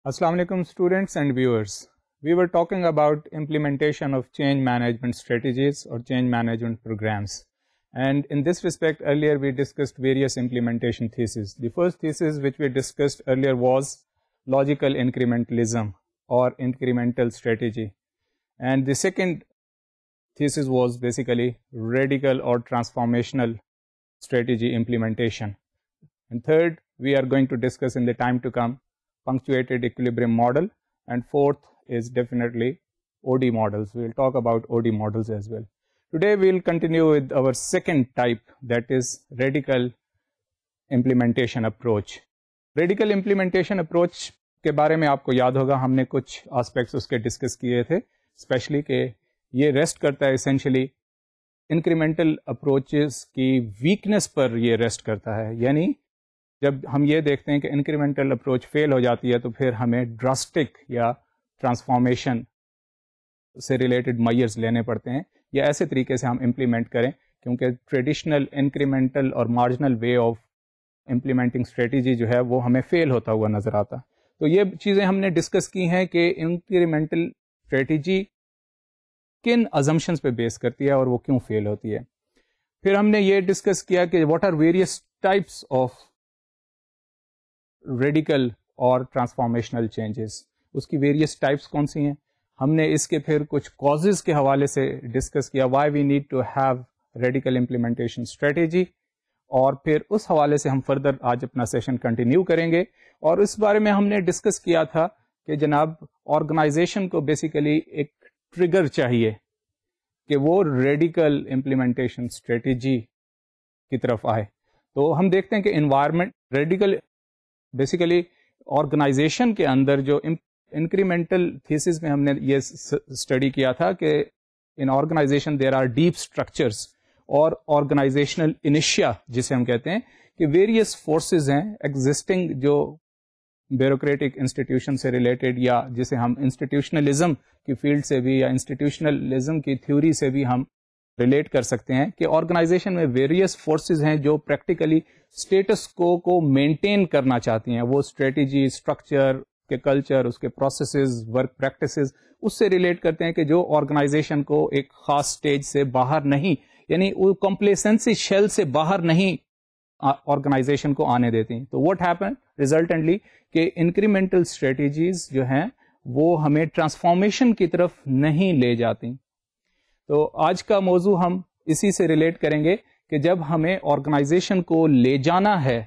Assalamu alaikum students and viewers. We were talking about implementation of change management strategies or change management programs. And in this respect, earlier we discussed various implementation theses. The first thesis which we discussed earlier was logical incrementalism or incremental strategy. And the second thesis was basically radical or transformational strategy implementation. And third, we are going to discuss in the time to come punctuated equilibrium model, and fourth is definitely OD models. We will talk about OD models as well. Today we will continue with our second type, that is radical implementation approach. Radical implementation approach کے بارے میں آپ کو یاد ہوگا ہم نے کچھ آسپیکٹس اس کے ڈسکس کیے تھے، اسپیشلی کہ یہ ریسٹ کرتا ہے اسینشلی انکریمنٹل اپروچز کی ویکنس پر یہ ریسٹ کرتا ہے. یعنی جب ہم یہ دیکھتے ہیں کہ انکریمنٹل اپروچ فیل ہو جاتی ہے تو پھر ہمیں ڈراسٹک یا ٹرانسفارمیشن سے ریلیٹڈ میئرز لینے پڑتے ہیں یا ایسے طریقے سے ہم امپلیمنٹ کریں، کیونکہ ٹریڈیشنل انکریمنٹل اور marginal way of implementing strategy جو ہے وہ ہمیں فیل ہوتا ہوا نظر آتا. تو یہ چیزیں ہم نے ڈسکس کی ہیں کہ انکریمنٹل اسٹریٹجی کن ازمپشنز پہ بیس کرتی ہے اور وہ کیوں فیل ہوتی ہے. پھر ہم نے یہ ڈسکس کیا کہ what are various types of radical اور ٹرانسفارمیشنل چینجز، اس کی ویریس ٹائپس کون سی ہیں. ہم نے اس کے پھر کچھ کازز کے حوالے سے ڈسکس کیا، why we need to have radical implementation strategy, اور پھر اس حوالے سے ہم فردر آج اپنا سیشن کنٹینیو کریں گے. اور اس بارے میں ہم نے ڈسکس کیا تھا کہ جناب آرگنائزیشن کو بیسیکلی ایک ٹریگر چاہیے کہ وہ ریڈیکل امپلیمنٹیشن اسٹریٹجی کی طرف آئے. تو ہم دیکھتے ہیں کہ انوائرمنٹ ریڈیکل بیسیکلی آرگنائزیشن کے اندر جو انکریمنٹل تھیسس میں ہم نے یہ اسٹڈی کیا تھا کہ in organisation there are deep structures اور آرگنائزیشنل انیشیا جسے ہم کہتے ہیں کہ ویریس فورسز ہیں ایگزسٹنگ جو بیوروکریٹک انسٹیٹیوشن سے ریلیٹڈ یا جسے ہم انسٹیٹیوشنلزم کی فیلڈ سے بھی یا انسٹیٹیوشنلزم کی تھیوری سے بھی ہم ریلیٹ کر سکتے ہیں کہ آرگنائزیشن میں ویریس فورسز ہیں جو پریکٹیکلی اسٹیٹس کو مینٹین کرنا چاہتی ہیں. وہ اسٹریٹجی، اسٹرکچر کے کلچر، اس کے پروسیسز، ورک پریکٹسز اس سے ریلیٹ کرتے ہیں کہ جو آرگنائزیشن کو ایک خاص سٹیج سے باہر نہیں، یعنی وہ کمپلیسنسی شیل سے باہر نہیں آرگنائزیشن کو آنے دیتی. تو واٹ ہیپن ریزلٹنٹلی کہ انکریمنٹل اسٹریٹجیز جو ہیں وہ ہمیں ٹرانسفارمیشن کی طرف نہیں لے جاتی. تو آج کا موضوع ہم اسی سے ریلیٹ کریں گے کہ جب ہمیں آرگنائزیشن کو لے جانا ہے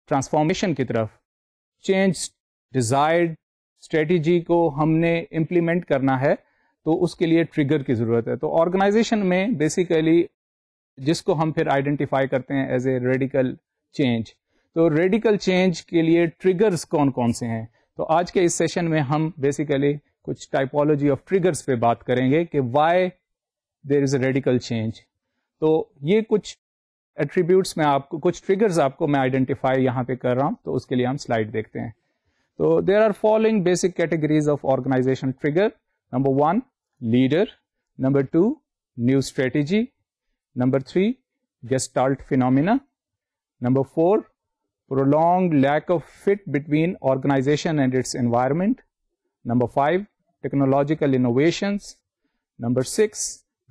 ٹرانسفارمیشن کی طرف، چینج ڈیزائرڈ اسٹریٹجی کو ہم نے امپلیمنٹ کرنا ہے تو اس کے لیے ٹریگر کی ضرورت ہے. تو آرگنائزیشن میں بیسیکلی جس کو ہم پھر آئیڈینٹیفائی کرتے ہیں ایز اے ریڈیکل چینج، تو ریڈیکل چینج کے لیے ٹریگرز کون کون سے ہیں. تو آج کے اس سیشن میں ہم بیسیکلی کچھ ٹائپولوجی آف ٹریگرز پہ بات کریں گے کہ why there is a radical change. تو یہ کچھ ایٹریبیوٹس میں آپ کو، کچھ ٹریگرز آپ کو میں آئیڈینٹیفائی یہاں پہ کر رہا ہوں. تو اس کے لیے ہم سلائڈ دیکھتے ہیں. تو there are following basic categories of organization trigger. Number 1 leader, number 2 new strategy, number 3 gestalt phenomena, number 4 prolonged lack of fit between organization and its environment, number 5 technological innovations, number 6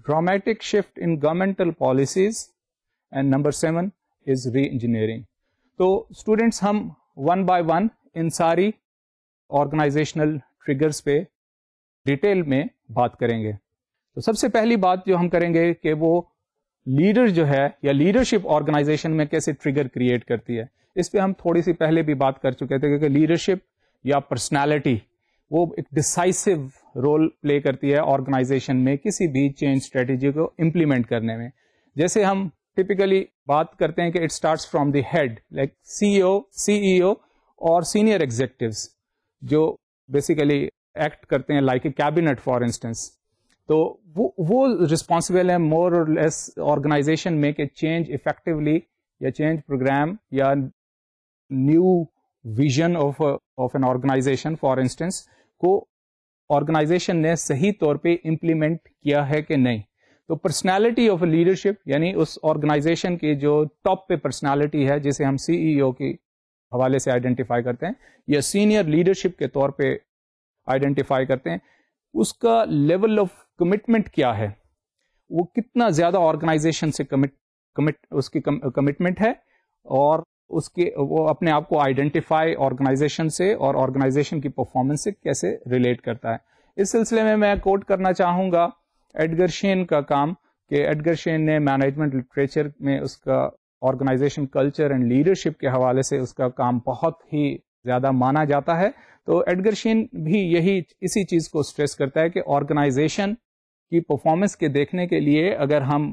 dramatic shift in governmental policies, and number 7 is re-engineering. تو students ہم one by one ان ساری organisational triggers پہ detail میں بات کریں گے. تو سب سے پہلی بات جو ہم کریں گے کہ وہ لیڈر جو ہے یا لیڈرشپ آرگنائزیشن میں کیسے ٹریگر کریٹ کرتی ہے. اس پہ ہم تھوڑی سی پہلے بھی بات کر چکے تھے کہ لیڈرشپ یا پرسنالٹی وہ ایک ڈیسائسو رول پلے کرتی ہے آرگنائزیشن میں کسی بھی چینج اسٹریٹجی کو امپلیمنٹ کرنے میں. جیسے ہم ٹپیکلی بات کرتے ہیں کہ it starts from the head, like C E O اور سینئر ایگزیکٹوز جو بیسیکلی ایکٹ کرتے ہیں like a cabinet for instance. تو وہ رسپانسبل ہے مور اور لیس آرگنائزیشن میں کہ چینج افیکٹولی یا چینج پروگرام یا new vision of an organization for instance کو آرگنائزیشن نے صحیح طور پہ امپلیمنٹ کیا ہے کہ نہیں. تو پرسنالٹی آف اے لیڈرشپ یعنی اس آرگنائزیشن کی جو ٹاپ پہ پرسنالٹی ہے جسے ہم سی ای او کی حوالے سے آئیڈینٹیفائی کرتے ہیں یا سینئر لیڈرشپ کے طور پہ آئیڈینٹیفائی کرتے ہیں، اس کا لیول آف کمٹمنٹ کیا ہے، وہ کتنا زیادہ آرگنائزیشن سے اس کی کمٹمنٹ ہے، اور اس کے وہ اپنے آپ کو آئیڈینٹیفائی آرگنائزیشن سے اور آرگنائزیشن کی پرفارمنس سے کیسے ریلیٹ کرتا ہے۔ اس سلسلے میں کوٹ کرنا چاہوں گا ایڈگر شین کا کام، کہ ایڈگر شین نے مینجمنٹ لٹریچر میں اس کا آرگنائزیشن کلچر اینڈ لیڈرشپ کے حوالے سے اس کا کام بہت ہی زیادہ مانا جاتا ہے۔ تو ایڈگر شین بھی اسی چیز کو اسٹریس کرتا ہے کہ آرگنائزیشن کی پرفارمنس کے دیکھنے کے لیے اگر ہم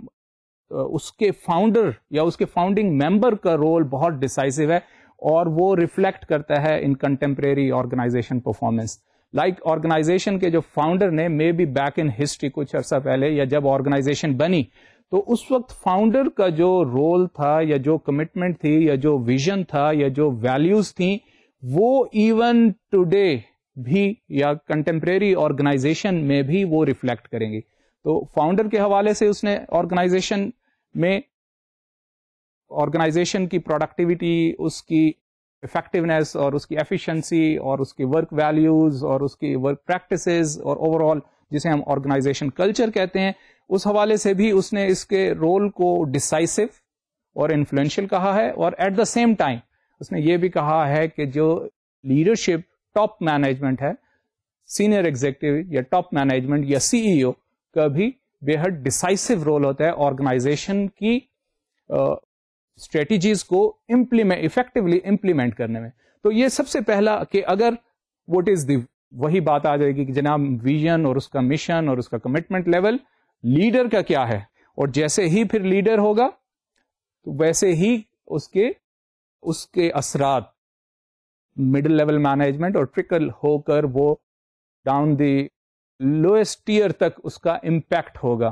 اس کے فاؤنڈر یا اس کے فاؤنڈنگ ممبر کا رول بہت ڈیسائسو ہے، اور وہ ریفلیکٹ کرتا ہے in contemporary organisation performance. Like organisation کے جو فاؤنڈر نے may be back in history کچھ عرصہ پہلے یا جب آرگنائزیشن بنی، تو اس وقت فاؤنڈر کا جو رول تھا یا جو کمٹمنٹ تھی یا جو ویژن تھا یا جو ویلیوز تھیں، وہ ایون ٹوڈے بھی یا کنٹمپریری آرگنائزیشن میں بھی وہ ریفلیکٹ کریں گی۔ تو فاؤنڈر کے حوالے سے اس نے آرگنائزیشن میں آرگنائزیشن کی پروڈکٹیوٹی، اس کی افیکٹونیس اور اس کی ایفیشنسی اور اس کی ورک ویلیوز اور اس کی ورک پریکٹسز اور اوور آل جسے ہم آرگنائزیشن کلچر کہتے ہیں، اس حوالے سے بھی اس نے اس کے رول کو ڈیسائسو اور انفلوئنشل کہا ہے، اور ایٹ دا سیم ٹائم اس نے یہ بھی کہا ہے کہ جو لیڈرشپ ٹاپ مینجمنٹ ہے، سینئر ایگزیکٹو یا ٹاپ مینجمنٹ یا سی ای او کا بھی بے حد ڈیسائسو رول ہوتا ہے آرگنائزیشن کی اسٹریٹجیز کو افیکٹولی امپلیمنٹ کرنے میں۔ تو یہ سب سے پہلا کہ اگر واٹ از دی، وہی بات آ جائے گی کہ جناب ویژن اور اس کا مشن اور اس کا کمٹمنٹ لیول لیڈر کا کیا ہے، اور جیسے ہی پھر لیڈر ہوگا تو ویسے ہی اس کے اثرات مڈل لیول مینجمنٹ اور ٹرکل ہو کر وہ ڈاؤن دی لوئسٹ ٹیئر تک اس کا امپیکٹ ہوگا۔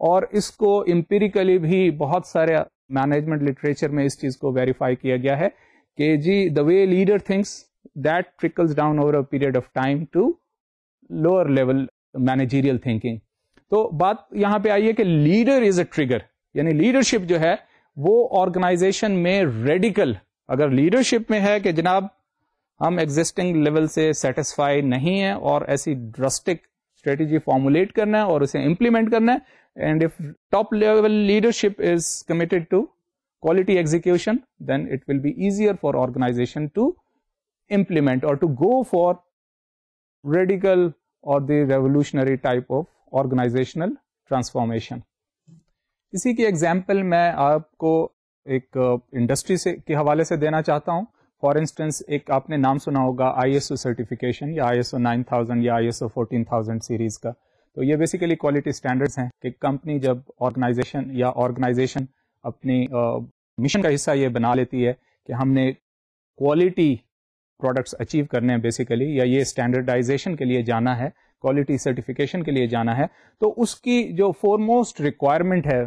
اور اس کو امپیریکلی بھی بہت سارے مینجمنٹ لٹریچر میں اس چیز کو ویریفائی کیا گیا ہے کہ جی the way leader thinks that trickles down over a period of time to lower level managerial thinking. تو بات یہاں پہ آئی ہے کہ لیڈر از اے ٹریگر، یعنی لیڈرشپ جو ہے وہ آرگنائزیشن میں ریڈیکل، اگر لیڈرشپ میں ہے کہ جناب ہم ایگزسٹنگ لیول سے سیٹسفائی نہیں ہیں اور ایسی ڈرسٹک اسٹریٹجی فارمولیٹ کرنا ہے اور اسے امپلیمنٹ کرنا ہے، and if top level leadership is committed to quality execution then it will be easier for organization to implement or to go for radical or the revolutionary type of organizational transformation۔ اسی کی example میں آپ کو ایک industry سے کے حوالے سے دینا چاہتا ہوں۔ فار انسٹنس ایک آپ نے نام سنا ہوگا ISO سرٹیفکیشن یا ISO 9000 یا ISO 14000 سیریز کا۔ تو یہ بیسیکلی کوالٹی اسٹینڈرڈس ہیں کہ کمپنی جب آرگنائزیشن اپنی مشن کا حصہ یہ بنا لیتی ہے کہ ہم نے کوالٹی پروڈکٹس اچیو کرنے ہیں بیسیکلی، یا یہ اسٹینڈرڈائزیشن کے لیے جانا ہے، کوالٹی سرٹیفکیشن کے لیے جانا ہے، تو اس کی جو فورموسٹ ریکوائرمنٹ ہے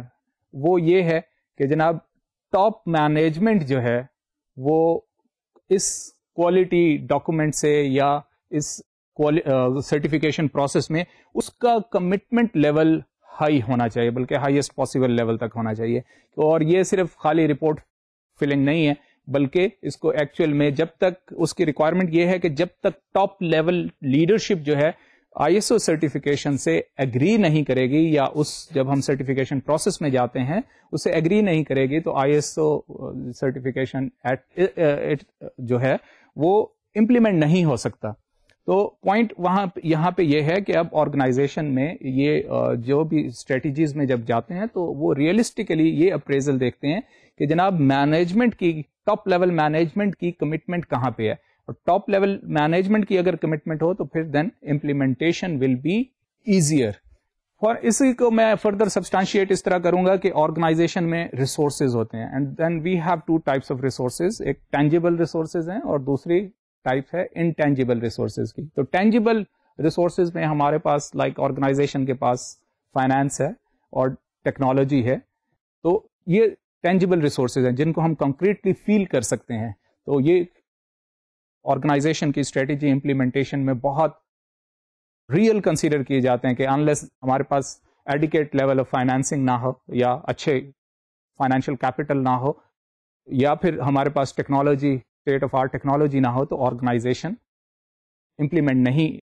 وہ یہ ہے کہ جناب ٹاپ مینجمنٹ جو ہے وہ اس کوالٹی ڈاکومنٹ سے یا اس سرٹیفکیشن پروسیس میں اس کا کمٹمنٹ لیول ہائی ہونا چاہیے، بلکہ ہائیسٹ پاسبل لیول تک ہونا چاہیے۔ اور یہ صرف خالی رپورٹ فلنگ نہیں ہے، بلکہ اس کو ایکچوئل میں جب تک اس کی ریکوائرمنٹ یہ ہے کہ جب تک ٹاپ لیول لیڈرشپ جو ہے ISO سرٹیفکیشن سے ایگری نہیں کرے گی، یا جب ہم سرٹیفکیشن پروسیس میں جاتے ہیں اسے ایگری نہیں کرے گی، تو ISO سرٹیفکیشن جو ہے وہ امپلیمنٹ نہیں ہو سکتا۔ تو پوائنٹ یہاں پہ یہ ہے کہ اب آرگنائزیشن میں یہ جو بھی اسٹریٹجیز میں جب جاتے ہیں تو وہ ریئلسٹکلی یہ اپریزل دیکھتے ہیں کہ جناب مینجمنٹ کی، ٹاپ لیول مینجمنٹ کی کمٹمنٹ کہاں پہ ہے، اور ٹاپ لیول مینجمنٹ کی اگر کمٹمنٹ ہو تو پھر دین امپلیمنٹیشن ول بی ایزیئر۔ اور اسی کو میں فردر سبسٹانشیٹ اس طرح کروں گا کہ آرگنائزیشن میں ریسورسز ہوتے ہیں، and then we have two types of resources, ایک ٹینجیبل ریسورسز ہیں اور دوسری ٹائپ ہے انٹینجیبل ریسورسز کی۔ تو ٹینجیبل ریسورسز میں ہمارے پاس لائک آرگنائزیشن کے پاس فائنانس ہے اور ٹیکنالوجی ہے، تو یہ ٹینجیبل ریسورسز ہیں جن کو ہم کنکریٹلی فیل کر سکتے ہیں۔ تو یہ آرگنائزیشن کی اسٹریٹجی امپلیمنٹیشن میں بہت ریئل کنسیڈر کیے جاتے ہیں کہ انلیس ہمارے پاس ایڈیکیٹ لیول آف فائنانسنگ نہ ہو، یا اچھے فائنینشیل کیپٹل نہ ہو، یا پھر ہمارے پاس technology state of art technology نہ ہو تو آرگنائزیشن امپلیمنٹ نہیں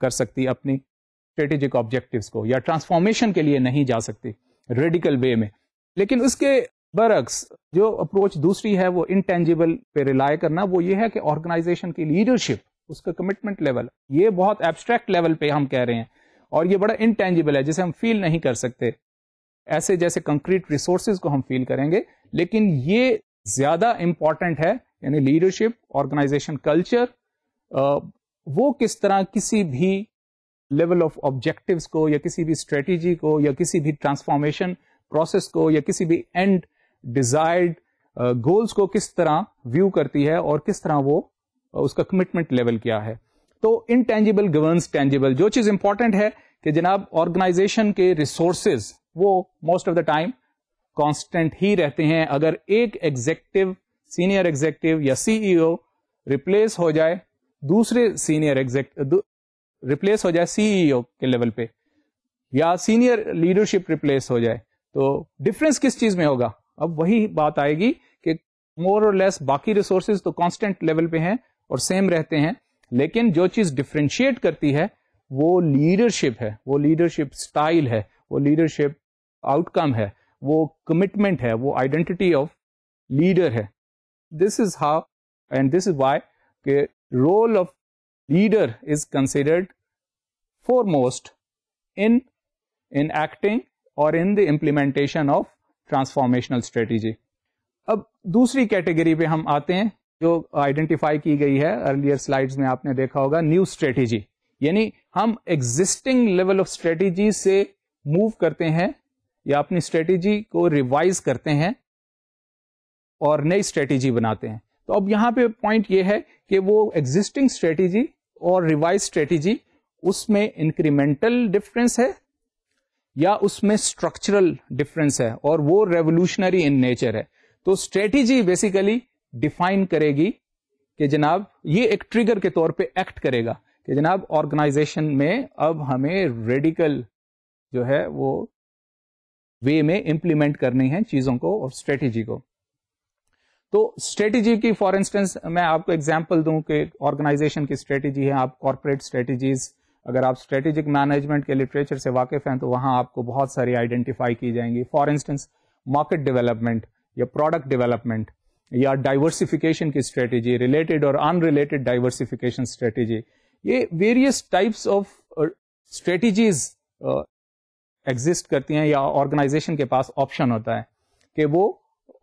کر سکتی اپنی اسٹریٹجک آبجیکٹیوز کو, یا ٹرانسفارمیشن کے لیے نہیں جا سکتی ریڈیکل وے میں. لیکن اس کے برعکس جو اپروچ دوسری ہے وہ انٹینجیبل پہ ریلائی کرنا, وہ یہ ہے کہ آرگنائزیشن کی لیڈرشپ, اس کا کمٹمنٹ لیول, یہ بہت ایبسٹریکٹ لیول پہ ہم کہہ رہے ہیں, اور یہ بڑا انٹینجیبل ہے جسے ہم فیل نہیں کر سکتے, ایسے جیسے کنکریٹ ریسورسز کو ہم فیل کریں گے, لیکن یہ زیادہ امپورٹنٹ ہے. یعنی لیڈرشپ, آرگنائزیشن کلچر, وہ کس طرح کسی بھی لیول آف آبجیکٹیوز کو, یا کسی بھی اسٹریٹجی کو, یا کسی بھی ٹرانسفارمیشن پروسیس کو, یا کسی بھی اینڈ ڈیزائرڈ گولز کو کس طرح ویو کرتی ہے, اور کس طرح وہ اس کا کمٹمنٹ لیول کیا ہے. تو انٹینجیبل گورنس ٹینجیبل. جو چیز امپورٹنٹ ہے کہ جناب آرگنائزیشن کے ریسورسز وہ most of the time constant ہی رہتے ہیں. اگر ایک ایگزیکٹو, سینئر ایگزیکٹو یا سی ای او ریپلیس ہو جائے دوسرے سینئر ریپلیس ہو جائے سی ای او کے لیول پہ, یا سینئر لیڈرشپ ریپلیس ہو جائے, تو ڈفرنس کس چیز میں ہوگا؟ اب وہی بات آئے گی کہ مور اور لیس باقی ریسورسز تو کانسٹنٹ لیول پہ ہیں اور سیم رہتے ہیں, لیکن جو چیز ڈفرینشیٹ کرتی ہے وہ لیڈرشپ ہے, وہ لیڈرشپ سٹائل ہے, وہ لیڈرشپ آؤٹ کم ہے, وہ کمٹمنٹ ہے, وہ آئیڈینٹی آف لیڈر ہے. This is how and this is why کہ role of leader is considered for most in acting اور in the implementation of transformational strategy. اب دوسری کیٹیگری پہ ہم آتے ہیں جو آئیڈینٹیفائی کی گئی ہے ارلیئر سلائیڈز میں, آپ نے دیکھا ہوگا نیو اسٹریٹجی. یعنی ہم ایگزسٹنگ لیول آف اسٹریٹجی سے موو کرتے ہیں یا اپنی اسٹریٹجی کو ریوائز کرتے ہیں اور نئی اسٹریٹجی بناتے ہیں. تو اب یہاں پہ پوائنٹ یہ ہے کہ وہ ایگزسٹنگ اسٹریٹجی اور ریوائز اسٹریٹجی, اس میں انکریمنٹل ڈفرینس ہے یا اس میں اسٹرکچرل ڈفرینس ہے, اور وہ ریولوشنری ان نیچر ہے. تو اسٹریٹجی بیسیکلی ڈیفائن کرے گی کہ جناب یہ ایک ٹریگر کے طور پہ ایکٹ کرے گا کہ جناب آرگنائزیشن میں اب ہمیں ریڈیکل جو ہے وہ وے میں امپلیمنٹ کرنی ہے چیزوں کو اور اسٹریٹجی کو. تو اسٹریٹجی کی فار انسٹنس میں آپ کو ایگزامپل دوں کہ آرگنائزیشن کی اسٹریٹجی ہے, آپ کارپوریٹ اسٹریٹجیز, اگر آپ اسٹریٹجک مینجمنٹ کے لٹریچر سے واقف ہیں تو وہاں آپ کو بہت ساری آئیڈینٹیفائی کی جائیں گی. فار انسٹنس مارکیٹ ڈیولپمنٹ یا پروڈکٹ ڈیولپمنٹ یا ڈائیورسفیکیشن کی اسٹریٹجی, ریلیٹڈ اور ان ریلیٹڈ ڈائیورسفیکیشن اسٹریٹجی, یہ various types of strategies exist کرتی ہیں, یا آرگنائزیشن کے پاس آپشن ہوتا ہے کہ وہ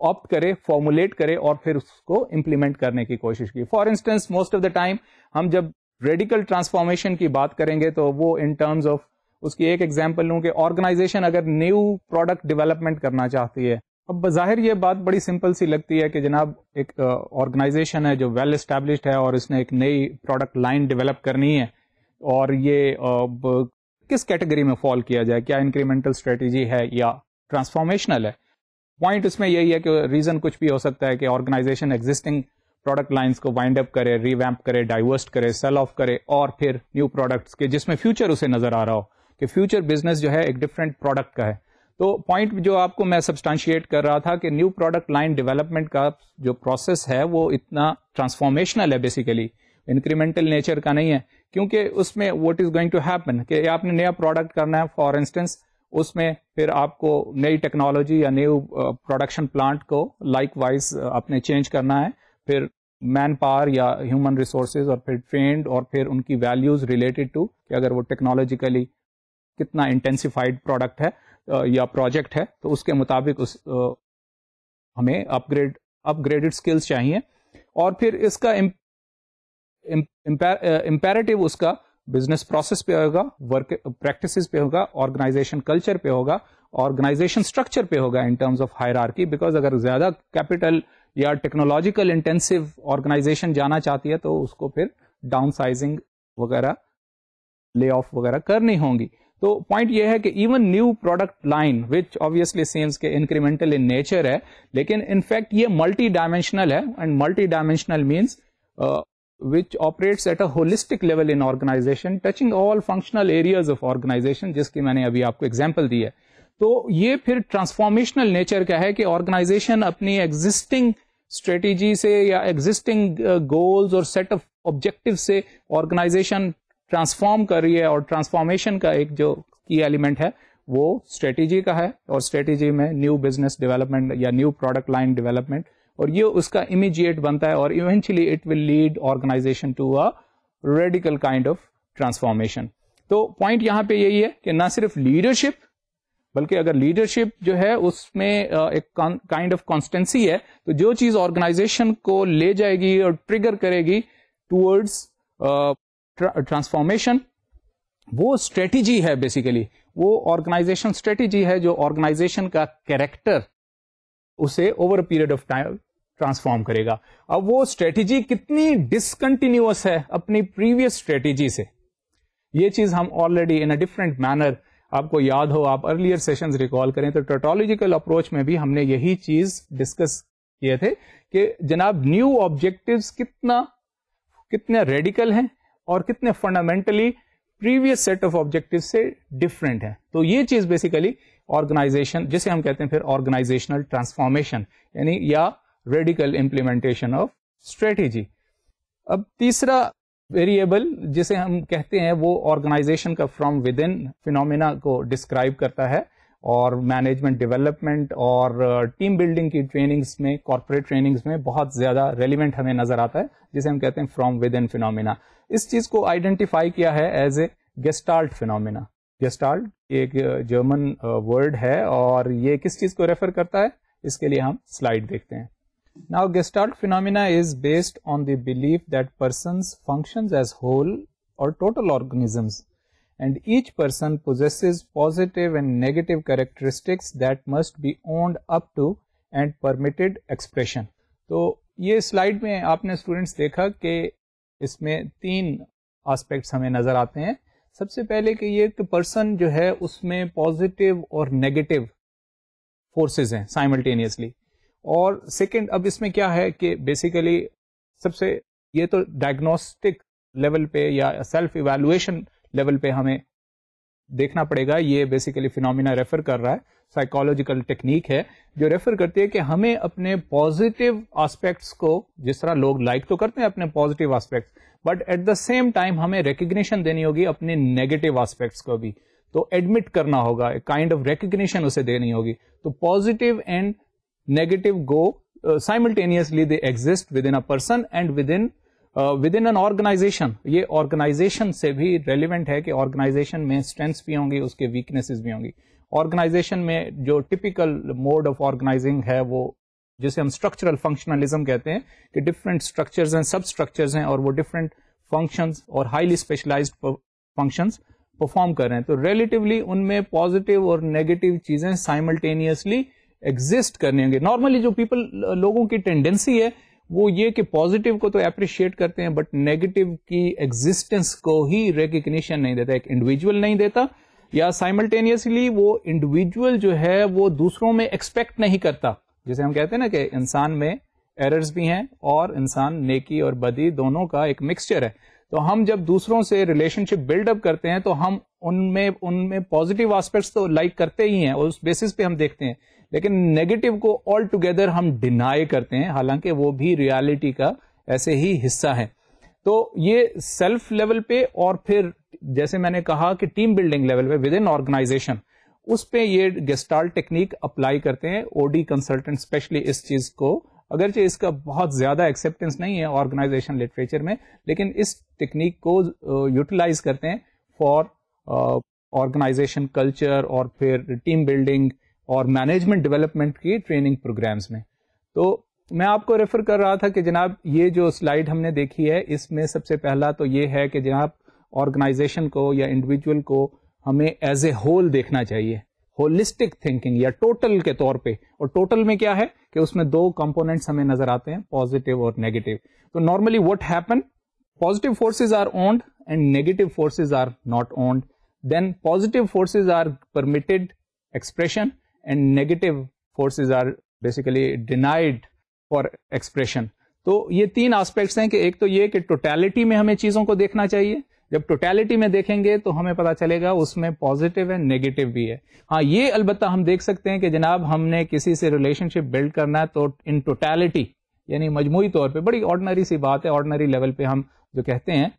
آپٹ کرے, فارمولیٹ کرے اور پھر اس کو امپلیمنٹ کرنے کی کوشش کی. For instance most of the time ہم جب ریڈیکل ٹرانسفارمیشن کی بات کریں گے تو وہ ان ٹرمز آف, اس کی ایک ایگزامپل لوں کہ آرگنائزیشن اگر نیو پروڈکٹ ڈیولپمنٹ کرنا چاہتی ہے. اب بظاہر یہ بات بڑی سمپل سی لگتی ہے کہ جناب ایک آرگنائزیشن ہے جو ویل اسٹیبلشڈ ہے اور اس نے ایک نئی پروڈکٹ لائن ڈیولپ کرنی ہے, اور یہ کس کیٹیگری میں فال کیا جائے, کیا انکریمنٹل اسٹریٹجی ہے یا ٹرانسفارمیشنل ہے. پوائنٹ اس میں یہی ہے کہ ریزن کچھ بھی ہو سکتا ہے کہ آرگنائزیشن ایگزسٹنگ پروڈکٹ لائنس کو وائنڈ اپ کرے, ریویمپ کرے, ڈائیورسٹ کرے, سیل آف کرے, اور پھر نیو پروڈکٹس کے جس میں فیوچر اسے نظر آ رہا ہو کہ فیوچر بزنس جو ہے ایک ڈفرینٹ پروڈکٹ کا ہے. تو پوائنٹ جو آپ کو میں سبسٹانشیٹ کر رہا تھا کہ نیو پروڈکٹ لائن ڈیولپمنٹ کا جو پروسیس ہے وہ اتنا ٹرانسفارمیشنل ہے, بیسیکلی انکریمنٹل نیچر کا نہیں ہے, کیونکہ اس میں what is going to happen کہ آپ نے نیا پروڈکٹ کرنا ہے. فار انسٹنس اس میں پھر آپ کو نئی ٹیکنالوجی یا نیو پروڈکشن پلانٹ کو لائک وائز اپنے چینج کرنا ہے, پھر مین پاور یا ہیومن ریسورسز, اور پھر ٹرینڈ, اور پھر ان کی ویلیوز ریلیٹڈ ٹو کہ اگر وہ ٹیکنالوجیکلی کتنا انٹینسیفائڈ پروڈکٹ ہے یا پروجیکٹ ہے تو اس کے مطابق ہمیں اپ گریڈڈ اسکلس چاہیے. اور پھر اس کا امپیریٹو اس کا بزنس پروسیس پہ ہوگا, ورک پریکٹسز پہ ہوگا, آرگنائزیشن کلچر پہ ہوگا, آرگنائزیشن اسٹرکچر پہ ہوگا in terms of hierarchy. Because اگر زیادہ کیپٹل یا ٹیکنالوجیکل انٹینسو آرگنائزیشن جانا چاہتی ہے تو اس کو پھر ڈاؤن سائزنگ وغیرہ, لے آف وغیرہ کرنی ہوں گی. تو پوائنٹ یہ ہے کہ even new product line which obviously seems کے انکریمنٹل ان نیچر ہے, لیکن ان فیکٹ یہ ملٹی ڈائمینشنل ہے, and multi dimensional means which operates at a holistic level in organization, touching all functional areas of organization, جس کی میں نے ابھی آپ کو ایگزامپل دی ہے. تو یہ پھر ٹرانسفارمیشنل نیچر کا ہے کہ آرگنائزیشن اپنی ایگزسٹنگ اسٹریٹجی سے یا ایگزسٹنگ گولز اور سیٹ آف آبجیکٹو سے آرگنائزیشن ٹرانسفارم کر رہی ہے, اور ٹرانسفارمیشن کا ایک جو کی ایلیمنٹ ہے وہ اسٹریٹجی کا ہے, اور اسٹریٹجی میں نیو بزنس ڈیولپمنٹ یا نیو پروڈکٹ لائن ڈیولپمنٹ, اور یہ اس کا امیجیٹ بنتا ہے, اور eventually it will lead organization to a radical kind of transformation. تو پوائنٹ یہاں پہ یہی ہے کہ نہ صرف لیڈرشپ, بلکہ اگر لیڈرشپ جو ہے اس میں ایک کائنڈ آف کانسٹینسی ہے, تو جو چیز آرگنائزیشن کو لے جائے گی اور ٹریگر کرے گی ٹورڈز ٹرانسفارمیشن, وہ اسٹریٹجی ہے. بیسیکلی وہ آرگنائزیشن اسٹریٹجی ہے جو آرگنائزیشن کا کیریکٹر اسے over a period of time transform کرے گا. اب وہ اسٹریٹجی کتنی ڈسکنٹینیوس ہے اپنی پریویس اسٹریٹجی سے, یہ چیز ہم already in a different manner, آپ کو یاد ہو, آپ ارلیئر سیشنز ریکال کریں تو ٹوٹالوجیکل اپروچ میں بھی ہم نے یہی چیز ڈسکس کیے تھے کہ جناب نیو آبجیکٹیوز کتنے ریڈیکل ہیں اور کتنے fundamentally previous set of objective سے ڈفرینٹ ہیں. تو یہ چیز بیسیکلی آرگنائزیشن, جسے ہم کہتے ہیں پھر آرگنائزیشنل ٹرانسفارمیشن, یعنی یا ریڈیکل امپلیمنٹیشن آف اسٹریٹجی. اب تیسرا ویریبل جسے ہم کہتے ہیں وہ آرگنائزیشن کا فرام ود ان فینومینا کو ڈسکرائب کرتا ہے, اور مینجمنٹ ڈیولپمنٹ اور ٹیم بلڈنگ کی ٹریننگز میں, کارپوریٹ ٹریننگز میں بہت زیادہ ریلیونٹ ہمیں نظر آتا ہے, جسے ہم کہتے ہیں فرام ود ان فینومینا. اس چیز کو آئیڈینٹیفائی کیا ہے as a gestalt phenomena. Gestalt ایک جرمن ورڈ ہے, اور یہ کس چیز کو ریفر کرتا ہے, اس کے لیے ہم سلائڈ دیکھتے ہیں. Now, Gestalt phenomena is based on the belief that persons functions as whole or total organisms, and each person possesses positive and negative characteristics that must be owned up to and permitted expression. تو یہ slide میں آپ نے students دیکھا کہ اس میں 3 aspects ہمیں نظر آتے ہیں. سب سے پہلے کہ یہ کہ پرسن جو ہے اس میں پازیٹیو اور نیگیٹو فورسز ہیں سائملٹینیسلی, اور سیکنڈ اب اس میں کیا ہے کہ بیسیکلی سب سے یہ تو ڈائگنوسٹک لیول پہ یا سیلف ایویلویشن لیول پہ ہمیں دیکھنا پڑے گا. یہ بیسیکلی فینومینا ریفر کر رہا ہے, سائیکالوجیکل ٹیکنیک ہے جو ریفر کرتی ہے کہ ہمیں اپنے پازیٹیو آسپیکٹس کو, جس طرح لوگ لائک تو کرتے ہیں اپنے positive aspects, but at the same time ہمیں ریکگنیشن دینی ہوگی اپنے نیگیٹو آسپیکٹس کو بھی, تو ایڈمٹ کرنا ہوگا, ایک کائنڈ آف ریکگنیشن اسے دینی ہوگی. تو positive and negative go simultaneously, they exist within a person and within an organization. یہ آرگنائزیشن سے بھی ریلیونٹ ہے کہ آرگنائزیشن میں اسٹرینتھس بھی ہوں گی, اس کے ویکنیسز بھی ہوں گی. آرگنائزیشن میں جو ٹپیکل موڈ آف آرگنائزنگ ہے وہ جسے ہم اسٹرکچرل فنکشنلزم کہتے ہیں کہ ڈفرینٹ اسٹرکچرز ہیں, سب اسٹرکچرز ہیں, اور وہ ڈفرینٹ فنکشنز اور ہائیلی اسپیشلائزڈ فنکشنز پرفارم کر رہے ہیں. تو ریلیٹیولی ان میں پازیٹیو اور نیگیٹو چیزیں سائملٹینیسلی ایگزسٹ کرنے ہوں گے. نارملی جو لوگوں کی ٹینڈنسی ہے وہ یہ کہ پازیٹیو کو تو اپریشیٹ کرتے ہیں, بٹ نیگیٹو کی ایگزسٹنس کو ہی ریکگنیشن نہیں دیتا, ایک انڈیویجول نہیں دیتا, یا سائملٹینیسلی وہ انڈیویجول جو ہے وہ دوسروں میں ایکسپیکٹ نہیں کرتا. جیسے ہم کہتے ہیں نا کہ انسان میں ایررز بھی ہیں اور انسان نیکی اور بدی دونوں کا ایک مکسچر ہے. تو ہم جب دوسروں سے ریلیشن شپ بلڈ اپ کرتے ہیں تو ہم ان میں پازیٹیو آسپیکٹس تو لائک کرتے ہی ہیں, اور اس بیسس پہ ہم دیکھتے ہیں, لیکن نیگیٹو کو آل ٹوگیدر ہم ڈینائی کرتے ہیں, حالانکہ وہ بھی ریالٹی کا ایسے ہی حصہ ہے. تو یہ سیلف لیول پہ, اور پھر جیسے میں نے کہا کہ ٹیم بلڈنگ لیول پہ ود ان آرگنائزیشن, اس پہ یہ گیسٹالٹ ٹیکنیک اپلائی کرتے ہیں. او ڈی کنسلٹنٹ اسپیشلی اس چیز کو, اگرچہ اس کا بہت زیادہ ایکسیپٹنس نہیں ہے آرگنائزیشن لٹریچر میں, لیکن اس ٹیکنیک کو یوٹیلائز کرتے ہیں فار آرگنائزیشن کلچر اور پھر ٹیم بلڈنگ اور مینجمنٹ ڈیولپمنٹ کی ٹریننگ پروگرامز میں. تو میں آپ کو ریفر کر رہا تھا کہ جناب یہ جو سلائیڈ ہم نے دیکھی ہے اس میں سب سے پہلا تو یہ ہے کہ جناب آرگنائزیشن کو یا انڈیویجول کو ہمیں ایز اے ہول دیکھنا چاہیے, ہولسٹک تھنکنگ یا ٹوٹل کے طور پہ. اور ٹوٹل میں کیا ہے کہ اس میں 2 کمپوننٹس ہمیں نظر آتے ہیں, پازیٹیو اور نیگیٹو. تو normally what happen, positive forces are owned and negative forces are not owned. Then positive forces are permitted expression and negative forces are basically denied for expression. تو یہ 3 آسپیکٹس ہیں کہ ایک تو یہ کہ ٹوٹیلٹی میں ہمیں چیزوں کو دیکھنا چاہیے, جب ٹوٹیلٹی میں دیکھیں گے تو ہمیں پتا چلے گا اس میں پازیٹیو ہے نیگیٹو بھی ہے. ہاں یہ البتہ ہم دیکھ سکتے ہیں کہ جناب ہم نے کسی سے ریلیشن شپ بلڈ کرنا ہے تو ان ٹوٹیلٹی یعنی مجموعی طور پہ بڑی آرڈنری سی بات ہے, آرڈنری لیول پہ ہم جو کہتے ہیں